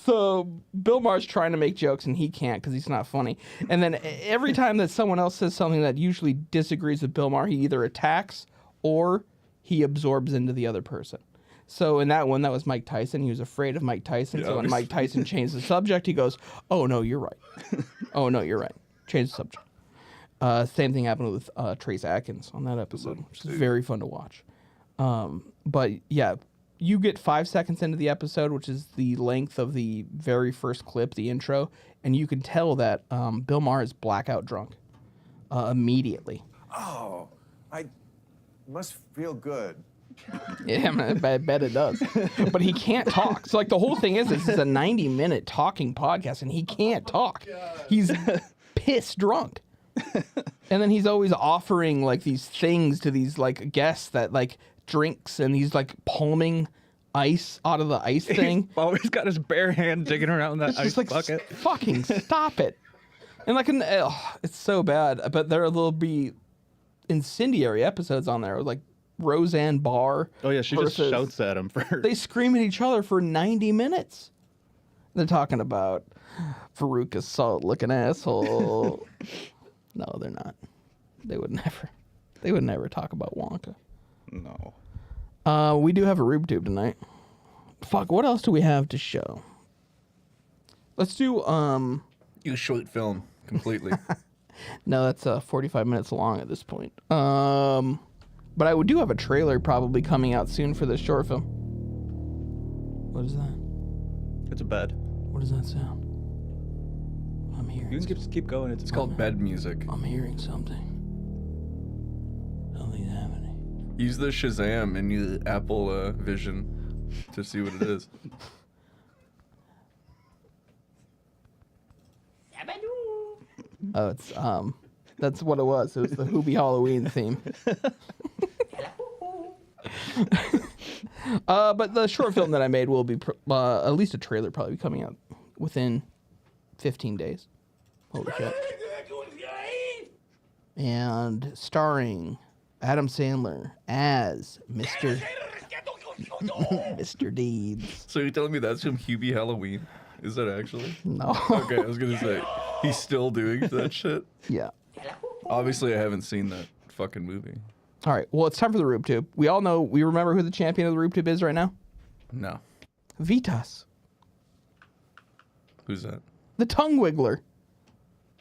Speaker 7: So Bill Maher's trying to make jokes and he can't because he's not funny. And then every time that someone else says something that usually disagrees with Bill Maher, he either attacks or he absorbs into the other person. So in that one, that was Mike Tyson. He was afraid of Mike Tyson. So when Mike Tyson changed the subject, he goes, "Oh, no, you're right. Oh, no, you're right. Change the subject." Same thing happened with Trace Atkins on that episode, which is very fun to watch. But yeah, you get 5 seconds into the episode, which is the length of the very first clip, the intro, and you can tell that Bill Maher is blackout drunk immediately.
Speaker 17: Oh, I must feel good.
Speaker 7: Yeah, I bet it does. But he can't talk. So like the whole thing is this is a 90-minute talking podcast, and he can't talk. He's piss drunk. And then he's always offering like these things to these like guests that like drinks, and he's like palming ice out of the ice thing.
Speaker 14: He's always got his bare hand digging around that ice bucket.
Speaker 7: Fucking stop it. And like it's so bad. But there'll be incendiary episodes on there, like Roseanne Barr.
Speaker 14: Oh yeah, she just shouts at him for.
Speaker 7: They scream at each other for 90 minutes. They're talking about Veruca Salt looking asshole. No, they're not. They would never talk about Wonka.
Speaker 14: No.
Speaker 7: We do have a Rube Tube tonight. Fuck, what else do we have to show? Let's do
Speaker 13: You short film completely.
Speaker 7: No, that's 45 minutes long at this point. But I do have a trailer probably coming out soon for this short film. What is that?
Speaker 14: It's a bed.
Speaker 7: What does that sound? I'm hearing.
Speaker 14: You can just keep going.
Speaker 13: It's called bed music.
Speaker 7: I'm hearing something. Something's happening.
Speaker 13: Use the Shazam in your Apple Vision to see what it is.
Speaker 7: Oh, it's that's what it was. It was the Hoobie Halloween theme. But the short film that I made will be at least a trailer probably be coming out within 15 days. Holy shit. And starring Adam Sandler as Mr. Mr. Deeds.
Speaker 13: So you're telling me that's from Hubie Halloween? Is that actually?
Speaker 7: No.
Speaker 13: Okay, I was gonna say he's still doing that shit.
Speaker 7: Yeah.
Speaker 13: Obviously, I haven't seen that fucking movie.
Speaker 7: All right. Well, it's time for the Rube Tube. We all know. We remember who the champion of the Rube Tube is right now.
Speaker 13: No.
Speaker 7: Vitas,
Speaker 13: Who's that?
Speaker 7: the tongue wiggler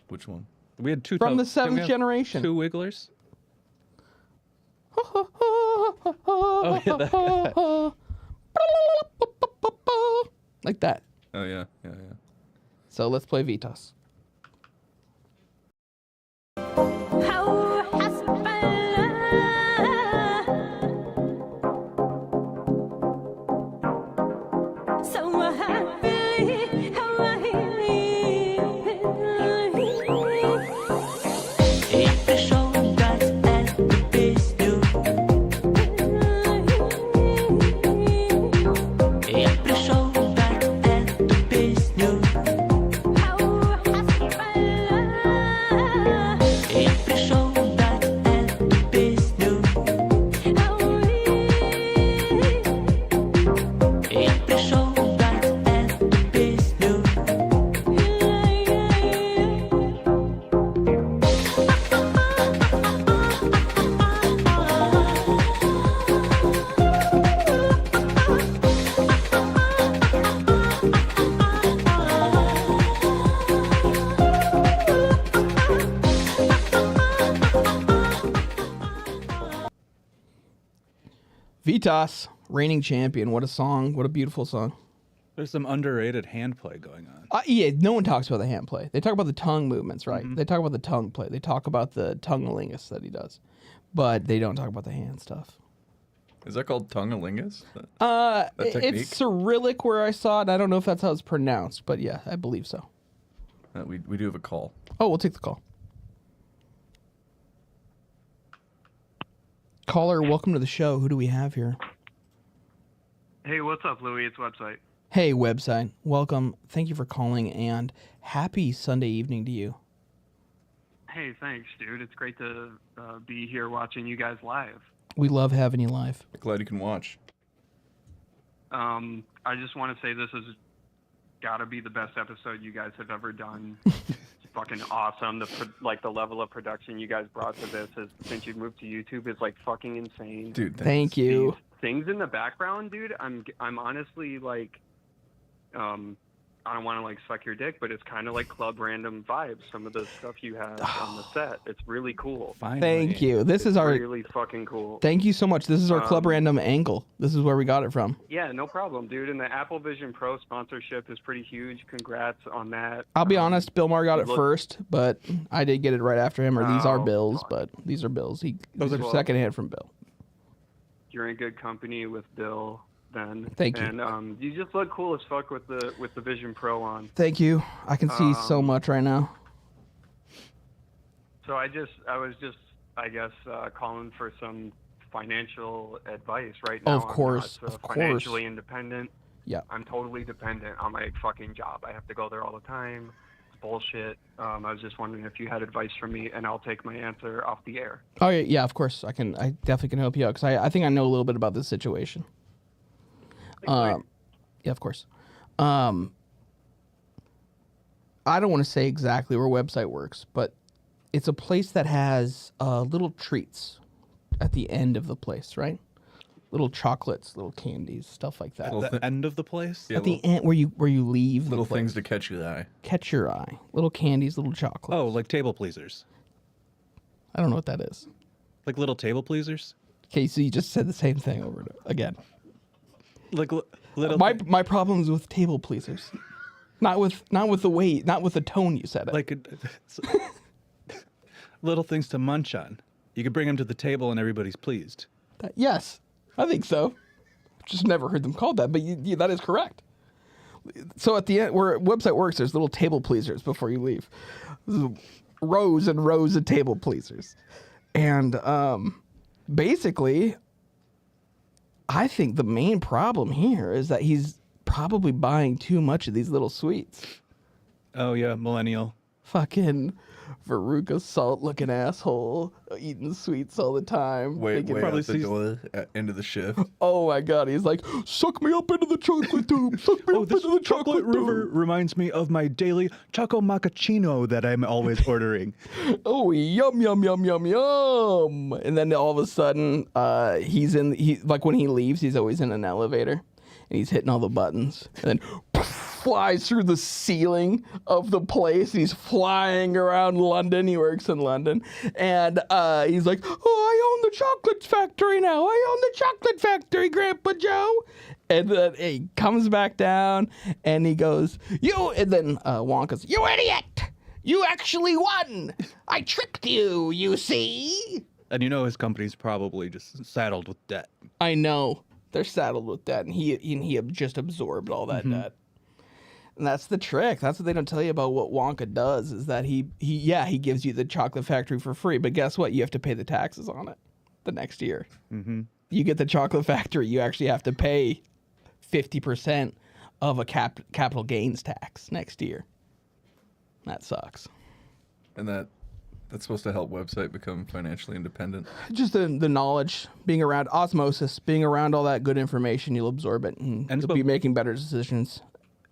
Speaker 13: Which one?
Speaker 14: We had two
Speaker 7: from the
Speaker 14: didn't we
Speaker 7: 7th
Speaker 14: have
Speaker 7: generation.
Speaker 14: 2 wigglers. Oh yeah, that guy.
Speaker 7: Like that.
Speaker 13: Oh yeah.
Speaker 7: So let's play Vitas. Vitas, reigning champion. What a song. What a beautiful song.
Speaker 14: There's some underrated hand play going on.
Speaker 7: Yeah, no one talks about the hand play. They talk about the tongue movements, right? They talk about the tongue play. They talk about the tongue-a-lingus that he does. But they don't talk about the hand stuff.
Speaker 13: Is that called tongue-a-lingus? That technique?
Speaker 7: It's Cyrillic where I saw it. I don't know if that's how it's pronounced, but yeah, I believe so.
Speaker 13: We do have a call.
Speaker 7: Oh, we'll take the call. Caller, welcome to the show. Who do we have here?
Speaker 11: Hey, what's up, Louie? It's Website.
Speaker 7: Hey, website. Welcome. Thank you for calling, and happy Sunday evening to you.
Speaker 11: Hey, thanks, dude. It's great to be here watching you guys live.
Speaker 7: We love having you live.
Speaker 13: Glad you can watch.
Speaker 11: I just want to say this has got to be the best episode you guys have ever done. It's fucking awesome. The level of production you guys brought to this since you've moved to YouTube is like fucking insane.
Speaker 13: Dude,
Speaker 7: thank you.
Speaker 11: These things in the background, dude. I'm honestly like, I don't want to like suck your dick, but it's kind of like club random vibes. Some of the stuff you have on the set, it's really cool.
Speaker 7: Thank you. This is our
Speaker 11: really fucking cool.
Speaker 7: Thank you so much. This is our Club Random angle. This is where we got it from.
Speaker 11: Yeah, no problem, dude. And the Apple Vision Pro sponsorship is pretty huge. Congrats on that.
Speaker 7: I'll be honest, Bill Maher got it first, but I did get it right after him. Or these are Bill's, but these are Bill's. Those are secondhand from Bill.
Speaker 11: You're in good company with Bill. Then
Speaker 7: thank you.
Speaker 11: And you just look cool as fuck with the Vision Pro on.
Speaker 7: Thank you. I can see so much right now.
Speaker 11: So I was just I guess calling for some financial advice right now.
Speaker 7: Of course,
Speaker 11: I'm not, financially independent.
Speaker 7: Yeah.
Speaker 11: I'm totally dependent on my fucking job. I have to go there all the time. It's bullshit. I was just wondering if you had advice for me, and I'll take my answer off the air.
Speaker 7: Oh yeah, of course. I definitely can help you out because I think I know a little bit about this situation. Yeah, of course. I don't want to say exactly where website works, but it's a place that has little treats at the end of the place, right? Little chocolates, little candies, stuff like that.
Speaker 14: At the end of the place?
Speaker 13: Yeah,
Speaker 7: at the end where you leave.
Speaker 13: Little things to catch your eye.
Speaker 7: Catch your eye. Little candies, little chocolates.
Speaker 14: Oh, like table pleasers.
Speaker 7: I don't know what that is.
Speaker 14: Like little table pleasers?
Speaker 7: Okay, so you just said the same thing over and over again.
Speaker 14: Like little.
Speaker 7: My problems with table pleasers, not with the way, not with the tone you said it.
Speaker 14: Like little things to munch on. You could bring them to the table and everybody's pleased.
Speaker 7: Yes, I think so. Just never heard them called that, but that is correct. So at the end, where website works, there's little table pleasers before you leave. Rows and rows of table pleasers, and basically. I think the main problem here is that he's probably buying too much of these little sweets.
Speaker 14: Oh, yeah, millennial.
Speaker 7: Fucking Veruca Salt looking asshole eating sweets all the time.
Speaker 13: Wait,
Speaker 7: thinking-
Speaker 13: out the door into the shift.
Speaker 7: Oh my god, he's like, suck me up into the chocolate tube. Suck me up into the chocolate
Speaker 14: river
Speaker 7: tube.
Speaker 14: reminds me of my daily choco macchiato that I'm always ordering.
Speaker 7: Oh, yum yum yum yum yum. And then all of a sudden, he like when he leaves, he's always in an elevator, and he's hitting all the buttons, and then flies through the ceiling of the place. He's flying around London. He works in London, and he's like, "Oh, I own the chocolate factory now. I own the chocolate factory, Grandpa Joe." And then he comes back down, and he goes, "You," and then Wonka's, "You idiot! You actually won! I tricked you, you see?"
Speaker 14: And you know his company's probably just saddled with debt.
Speaker 7: I know. They're saddled with debt, and he just absorbed all that debt. And that's the trick. That's what they don't tell you about what Wonka does, is that he gives you the chocolate factory for free, but guess what? You have to pay the taxes on it the next year.
Speaker 14: Mm-hmm.
Speaker 7: You get the chocolate factory, you actually have to pay 50% of a capital gains tax next year. That sucks.
Speaker 13: And that's supposed to help website become financially independent.
Speaker 7: Just the knowledge, being around osmosis, being around all that good information, you'll absorb it, and you'll be making better decisions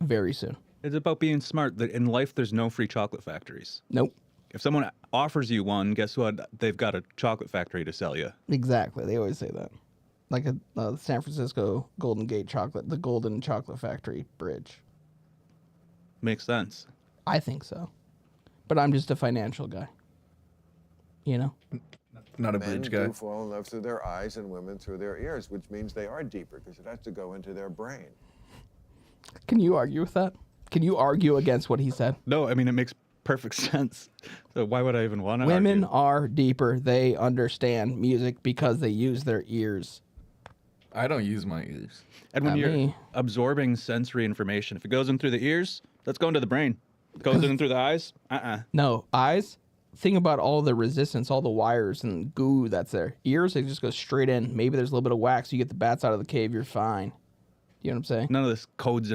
Speaker 7: very soon.
Speaker 14: It's about being smart. That in life, there's no free chocolate factories.
Speaker 7: Nope.
Speaker 14: If someone offers you one, guess what? They've got a chocolate factory to sell you.
Speaker 7: Exactly. They always say that. Like the San Francisco Golden Gate chocolate, the Golden Chocolate Factory Bridge.
Speaker 14: Makes sense.
Speaker 7: I think so. But I'm just a financial guy. You know?
Speaker 13: Not a
Speaker 17: Men
Speaker 13: bridge guy.
Speaker 17: do fall in love through their eyes and women through their ears, which means they are deeper because it has to go into their brain.
Speaker 7: Can you argue with that? Can you argue against what he said?
Speaker 14: No, I mean, it makes perfect sense. So why would I even want to
Speaker 7: Women are deeper. They understand music because they use their ears.
Speaker 13: I don't use my ears.
Speaker 14: And when
Speaker 7: Not
Speaker 14: you're
Speaker 7: me.
Speaker 14: absorbing sensory information, if it goes in through the ears, that's going to the brain. If it goes in through the eyes,
Speaker 7: No, eyes. Think about all the resistance, all the wires and goo that's there. Ears, they just go straight in. Maybe there's a little bit of wax. You get the bats out of the cave, you're fine. You know what I'm saying?
Speaker 14: None of this cones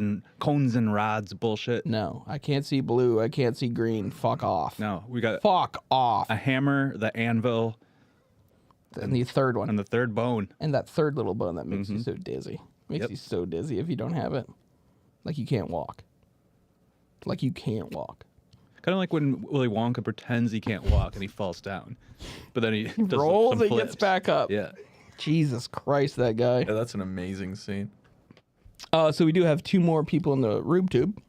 Speaker 14: and rods bullshit.
Speaker 7: No, I can't see blue. I can't see green. Fuck off.
Speaker 14: No, we got
Speaker 7: Fuck off.
Speaker 14: a hammer, the anvil,
Speaker 7: And the third one.
Speaker 14: and the third bone.
Speaker 7: And that third little bone that makes you so dizzy. Makes you so dizzy if you don't have it. Like you can't walk. Like you can't walk.
Speaker 14: Kind of like when Willy Wonka pretends he can't walk and he falls down, but then he does
Speaker 7: rolls
Speaker 14: some
Speaker 7: and
Speaker 14: flips.
Speaker 7: gets back up.
Speaker 14: Yeah.
Speaker 7: Jesus Christ, that guy.
Speaker 13: Yeah, that's an amazing scene.
Speaker 7: So we do have 2 more people in the Rube Tube.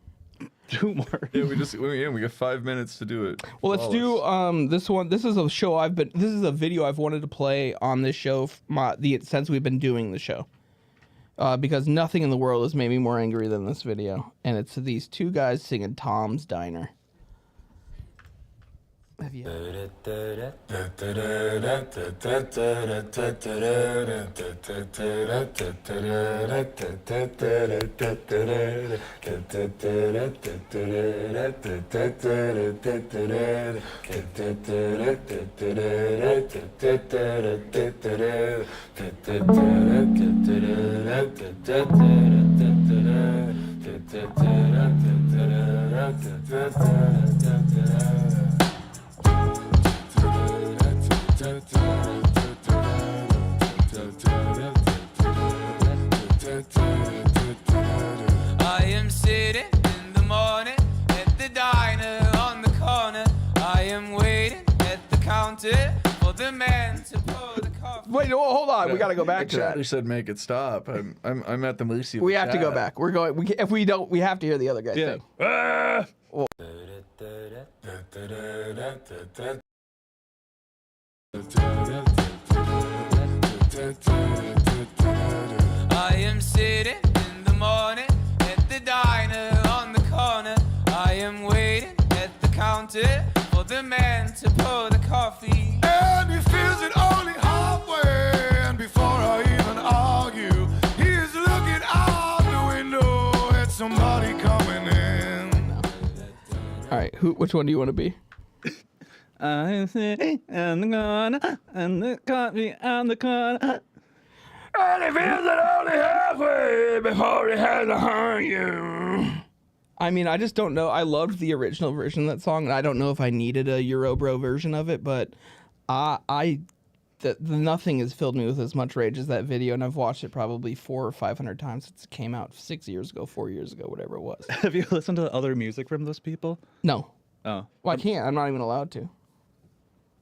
Speaker 14: 2 more.
Speaker 13: Yeah, we got 5 minutes to do it.
Speaker 7: Well, let's do this one. This is a show this is a video I've wanted to play on this show since we've been doing the show. Because nothing in the world has made me more angry than this video. And it's these 2 guys singing Tom's Diner. Have you?
Speaker 12: I am sitting in the morning at the diner on the corner. I am waiting at the counter for the man to pour the coffee.
Speaker 7: Wait, hold on. We got to go back to that.
Speaker 13: Charlie said make it stop. I'm at the mercy of
Speaker 7: We
Speaker 13: the
Speaker 7: have to go
Speaker 13: chat.
Speaker 7: back. We're going. If we don't, we have to hear the other guy sing. Well,
Speaker 12: I am sitting in the morning at the diner on the corner. I am waiting at the counter for the man to pour the coffee.
Speaker 10: And he feels it only halfway. And before I even argue, he's looking out the window at somebody coming in.
Speaker 7: all right. Which one do you want to be?
Speaker 14: I am sitting in the corner and the coffee on the corner.
Speaker 7: And he feels it only halfway before he has to hurt you. I mean, I just don't know. I loved the original version of that song, and I don't know if I needed a Eurobro version of it, but nothing has filled me with as much rage as that video, and I've watched it probably 400 or 500 times since it came out 6 years ago, 4 years ago, whatever it was.
Speaker 14: Have you listened to other music from those people?
Speaker 7: No.
Speaker 14: Oh.
Speaker 7: Well, I can't. I'm not even allowed to.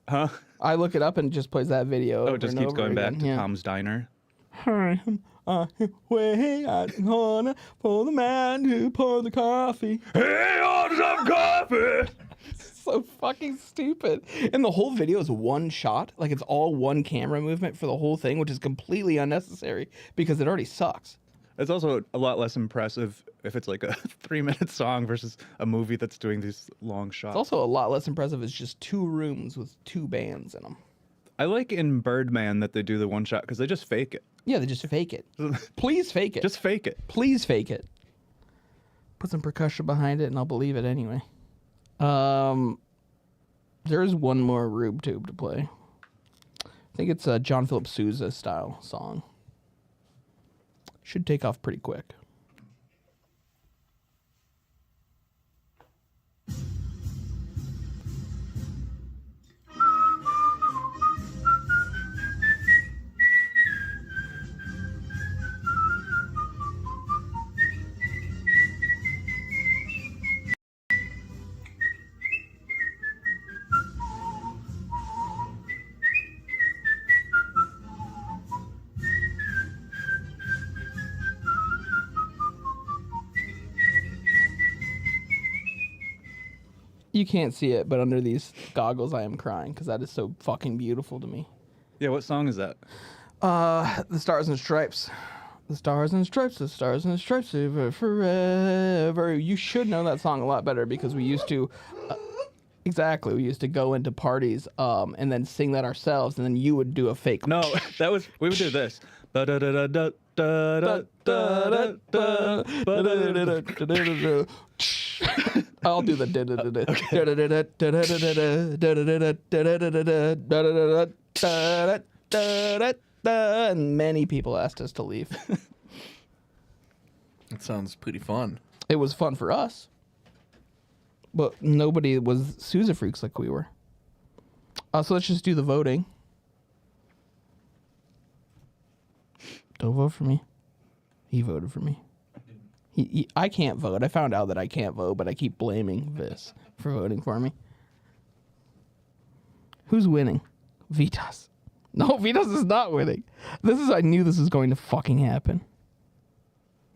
Speaker 14: Huh?
Speaker 7: I look it up and it just plays that video.
Speaker 14: Oh, it just keeps going back to Tom's Diner.
Speaker 7: Way out the corner for the man who poured the coffee. Hey, order some coffee! So fucking stupid. And the whole video is one shot. Like, it's all one camera movement for the whole thing, which is completely unnecessary because it already sucks.
Speaker 14: It's also a lot less impressive if it's like a 3-minute song versus a movie that's doing these long shots.
Speaker 7: It's also a lot less impressive. It's just 2 rooms with 2 bands in them.
Speaker 14: I like in Birdman that they do the one shot because they just fake it.
Speaker 7: Yeah, they just fake it. Please fake it.
Speaker 14: Just fake it.
Speaker 7: Please fake it. Put some percussion behind it and I'll believe it anyway. There is one more Rube Tube to play. I think it's a John Philip Sousa style song. Should take off pretty quick. You can't see it, but under these goggles I am crying because that is so fucking beautiful to me.
Speaker 14: Yeah, what song is that?
Speaker 7: The Stars and Stripes. The Stars and Stripes, the Stars and Stripes, forever. You should know that song a lot better because we used to... exactly, we used to go into parties and then sing that ourselves, and then you would do a fake...
Speaker 14: No, we would do this.
Speaker 7: I'll do the and many people asked us to leave.
Speaker 13: That sounds pretty fun.
Speaker 7: It was fun for us, but nobody was Sousa freaks like we were. So let's just do the voting. Don't vote for me. He voted for me. I can't vote. I found out that I can't vote, but I keep blaming Vis for voting for me. Who's winning? Vitas. No, Vitas is not winning. I knew this was going to fucking happen.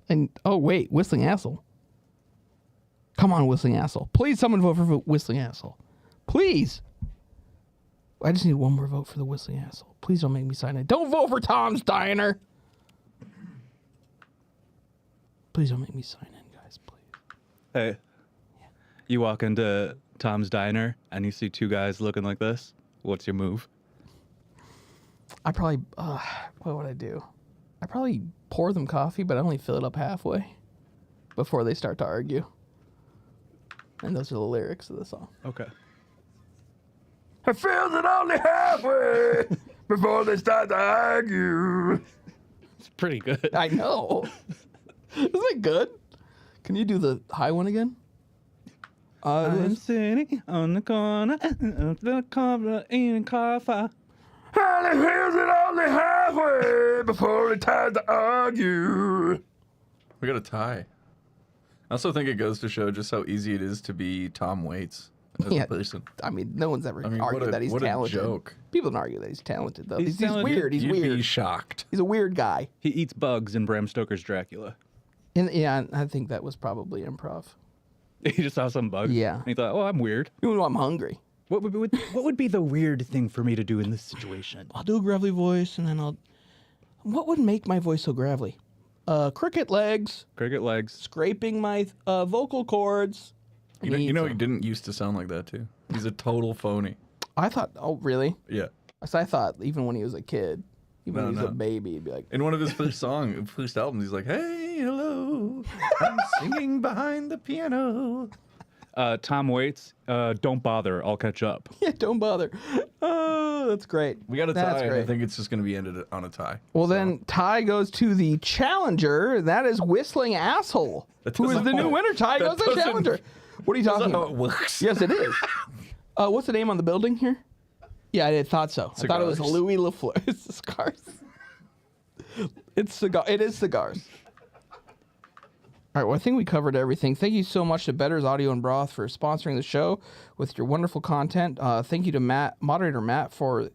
Speaker 7: And, oh wait, Whistling Asshole. Come on, Whistling Asshole. Please, someone vote for Whistling Asshole. Please. I just need one more vote for the Whistling Asshole. Please don't make me sign it. Don't vote for Tom's Diner. Please don't make me sign in, guys, please.
Speaker 14: Hey, you walk into Tom's Diner and you see 2 guys looking like this. What's your move?
Speaker 7: I probably, what would I do? I probably pour them coffee, but I only fill it up halfway before they start to argue. And those are the lyrics of the song.
Speaker 14: Okay.
Speaker 7: I filled it only halfway before they start to argue.
Speaker 14: It's pretty good.
Speaker 7: I know. Isn't it good? Can you do the high one again?
Speaker 14: I'm sitting on the corner of the corner eating coffee.
Speaker 7: And it feels it only halfway before it's time to argue.
Speaker 13: We got a tie. I also think it goes to show just how easy it is to be Tom Waits as a person.
Speaker 7: I mean, no one's ever argued that he's
Speaker 13: what
Speaker 7: talented.
Speaker 13: A joke.
Speaker 7: People don't argue that he's talented, though.
Speaker 14: He's
Speaker 7: He's weird. He's weird.
Speaker 13: You'd be shocked.
Speaker 7: He's a weird guy.
Speaker 14: He eats bugs in Bram Stoker's Dracula.
Speaker 7: And yeah, I think that was probably improv.
Speaker 14: He just saw some bugs.
Speaker 7: Yeah.
Speaker 14: And he thought, oh, I'm weird.
Speaker 7: Even though I'm hungry.
Speaker 14: What would be the weird thing for me to do in this situation?
Speaker 7: I'll do a gravelly voice, and then what would make my voice so gravelly? Cricket legs.
Speaker 14: Cricket legs.
Speaker 7: Scraping my vocal cords.
Speaker 13: You know he didn't used to sound like that, too. He's a total phony.
Speaker 7: I thought, oh, really?
Speaker 13: Yeah.
Speaker 7: So I thought even when he was a kid, even when he was a baby, he'd be like...
Speaker 13: In one of his first albums, he's like, hey, hello, I'm singing behind the piano.
Speaker 14: Tom Waits, don't bother, I'll catch up.
Speaker 7: Yeah, don't bother. Oh, that's great.
Speaker 13: We got a
Speaker 7: That's
Speaker 13: tie, and I
Speaker 7: great.
Speaker 13: think it's just going to be ended on a tie.
Speaker 7: Well, then Ty goes to the challenger. That is Whistling Asshole, who is the new winner. Ty goes to the challenger. What are you talking about?
Speaker 13: How it works.
Speaker 7: Yes, it is. What's the name on the building here? Yeah, I thought so. I thought it was
Speaker 13: Cigars.
Speaker 7: Louis Lafleur. It's cigars. It is cigars. All right, well, I think we covered everything. Thank you so much to Better's Audio and Broth for sponsoring the show with your wonderful content. Thank you to moderator Matt, for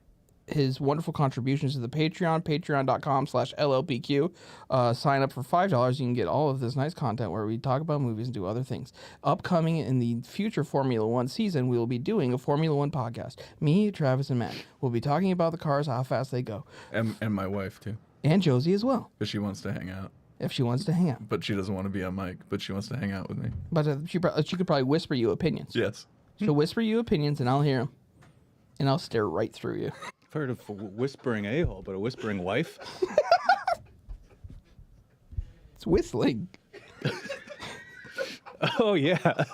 Speaker 7: his wonderful contributions to the Patreon, patreon.com/LLPQ. Sign up for $5. You can get all of this nice content where we talk about movies and do other things. Upcoming in the future Formula One season, we will be doing a Formula One podcast. Me, Travis, and Matt will be talking about the cars, how fast they go.
Speaker 13: And my wife, too.
Speaker 7: And Josie as well.
Speaker 13: Because she wants to hang out.
Speaker 7: If she wants to hang out.
Speaker 13: But she doesn't want to be on mic, but she wants to hang out with me.
Speaker 7: But she could probably whisper you opinions.
Speaker 13: Yes.
Speaker 7: She'll whisper you opinions, and I'll hear them. And I'll stare right through you.
Speaker 14: I've heard of a whispering a-hole, but a whispering wife?
Speaker 7: It's whistling.
Speaker 14: Oh, yeah.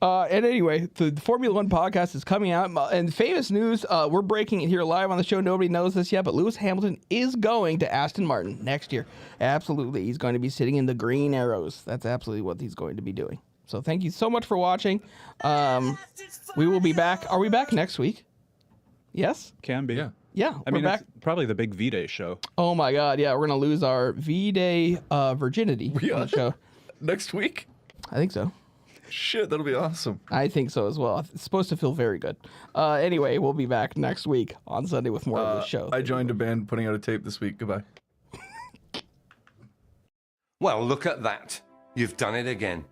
Speaker 7: And anyway, the Formula One podcast is coming out. And famous news, we're breaking it here live on the show. Nobody knows this yet, but Lewis Hamilton is going to Aston Martin next year. Absolutely. He's going to be sitting in the green arrows. That's absolutely what he's going to be doing. So thank you so much for watching. We will be back. Are we back next week? Yes?
Speaker 14: Can be.
Speaker 13: Yeah.
Speaker 7: Yeah,
Speaker 14: I
Speaker 7: we're
Speaker 14: mean,
Speaker 7: back.
Speaker 14: it's probably the big V-Day show.
Speaker 7: Oh my God, yeah, we're going to lose our V-Day virginity on the show.
Speaker 13: Next week?
Speaker 7: I think so.
Speaker 13: Shit, that'll be awesome.
Speaker 7: I think so as well. It's supposed to feel very good. Anyway, we'll be back next week on Sunday with more of the show.
Speaker 13: I joined a band putting out a tape this week. Goodbye.
Speaker 15: Well, look at that. You've done it again.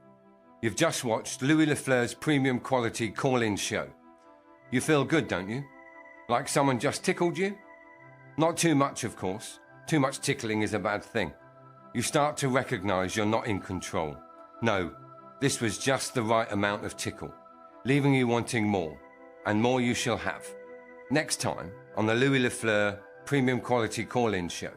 Speaker 15: You've just watched Louis Lafleur's premium quality call-in show. You feel good, don't you? Like someone just tickled you? Not too much, of course. Too much tickling is a bad thing. You start to recognize you're not in control. No, this was just the right amount of tickle, leaving you wanting more, and more you shall have. Next time on the Louis Lafleur premium quality call-in show.